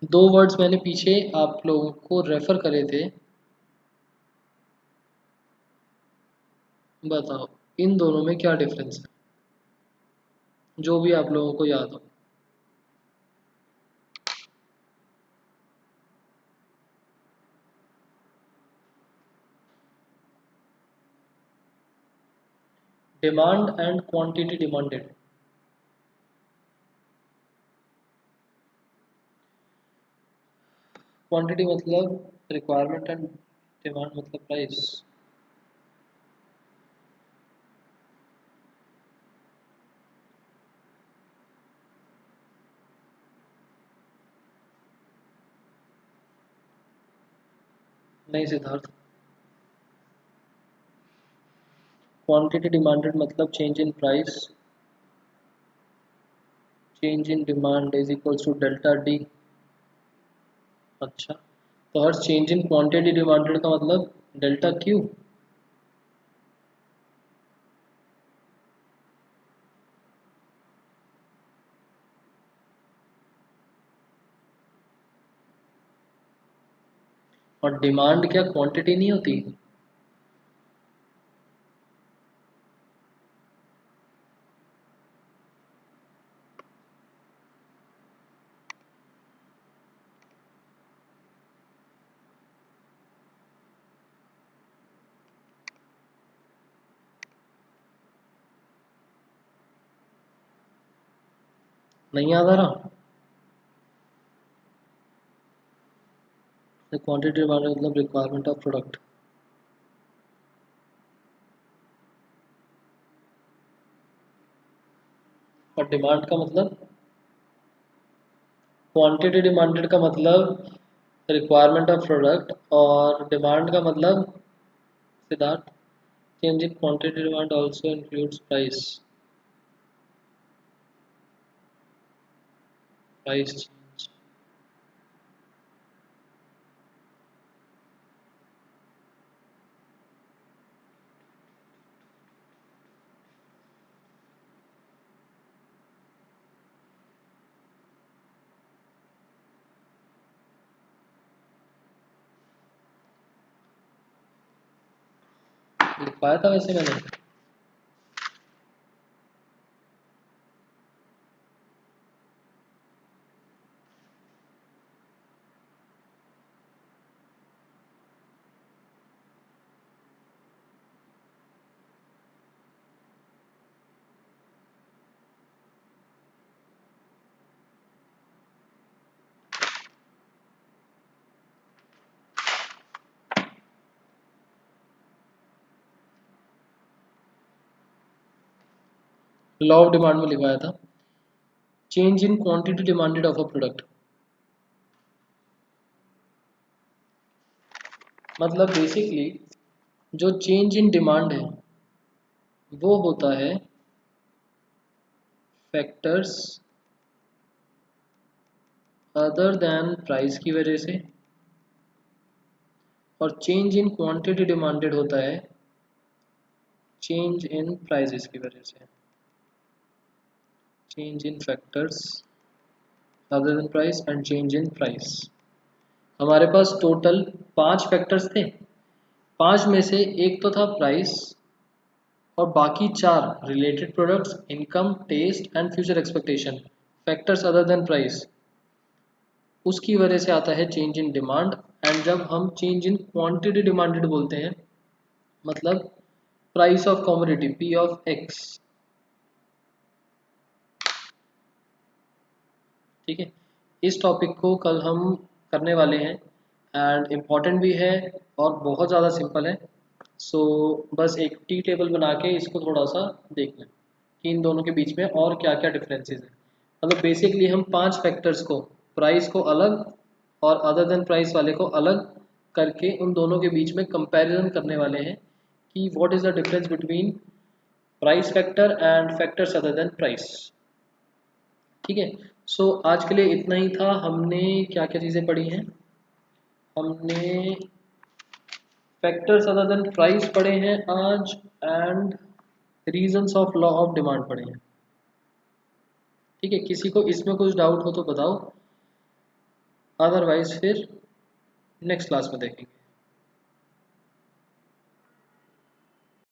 दो वर्ड्स मैंने पीछे आप लोगों को रेफर करे थे। बताओ इन दोनों में क्या डिफरेंस है, जो भी आप लोगों को याद हो। Demand and quantity demanded, quantity मतलब रिक्वायरमेंट एंड डिमांड मतलब प्राइस। नहीं सिद्धार्थ, क्वांटिटी डिमांडेड मतलब change in price, change in demand is equals to delta D. अच्छा, तो हर चेंज इन क्वांटिटी डिमांडेड का मतलब डेल्टा क्यू। और डिमांड क्या क्वांटिटी नहीं होती? नहीं याद आ रहा? क्वांटिटी डिमांड मतलब रिक्वायरमेंट ऑफ प्रोडक्ट, और डिमांड का मतलब क्वांटिटी डिमांडेड का मतलब रिक्वायरमेंट ऑफ प्रोडक्ट, और डिमांड का मतलब Siddharth change in quantity demand also includes price, price change. लिख पाया था वैसे मैंने? लॉ ऑफ डिमांड में लिखवाया था change in quantity demanded of a product, मतलब बेसिकली जो चेंज इन डिमांड है वो होता है फैक्टर्स अदर देन प्राइस की वजह से, और चेंज इन क्वांटिटी डिमांडेड होता है चेंज इन प्राइजेस की वजह से, change in factors other than price and change in price. हमारे पास टोटल 5 फैक्टर्स थे, 5 में से एक तो था प्राइस और बाकी 4 related products, income, taste and future expectation, factors other than price. उसकी वजह से आता है चेंज इन डिमांड। एंड जब हम चेंज इन क्वांटिटी डिमांडेड बोलते हैं, मतलब price of commodity P of x, ठीक है। इस टॉपिक को कल हम करने वाले हैं एंड इम्पॉर्टेंट भी है और बहुत ज़्यादा सिंपल है। सो बस एक टी टेबल बना के इसको थोड़ा सा देख लें कि इन दोनों के बीच में और क्या क्या डिफरेंसेस हैं। मतलब बेसिकली हम 5 फैक्टर्स को, प्राइस को अलग और अदर देन प्राइस वाले को अलग करके उन दोनों के बीच में कंपैरिजन करने वाले हैं कि what is the difference between price factor and factors other than price. ठीक है। सो आज के लिए इतना ही था। हमने क्या क्या चीज़ें पढ़ी हैं, हमने फैक्टर्स अदर देन प्राइस पढ़े हैं आज and reasons of law of demand पढ़े हैं। ठीक है, किसी को इसमें कुछ डाउट हो तो बताओ, अदरवाइज फिर नेक्स्ट क्लास में देखेंगे।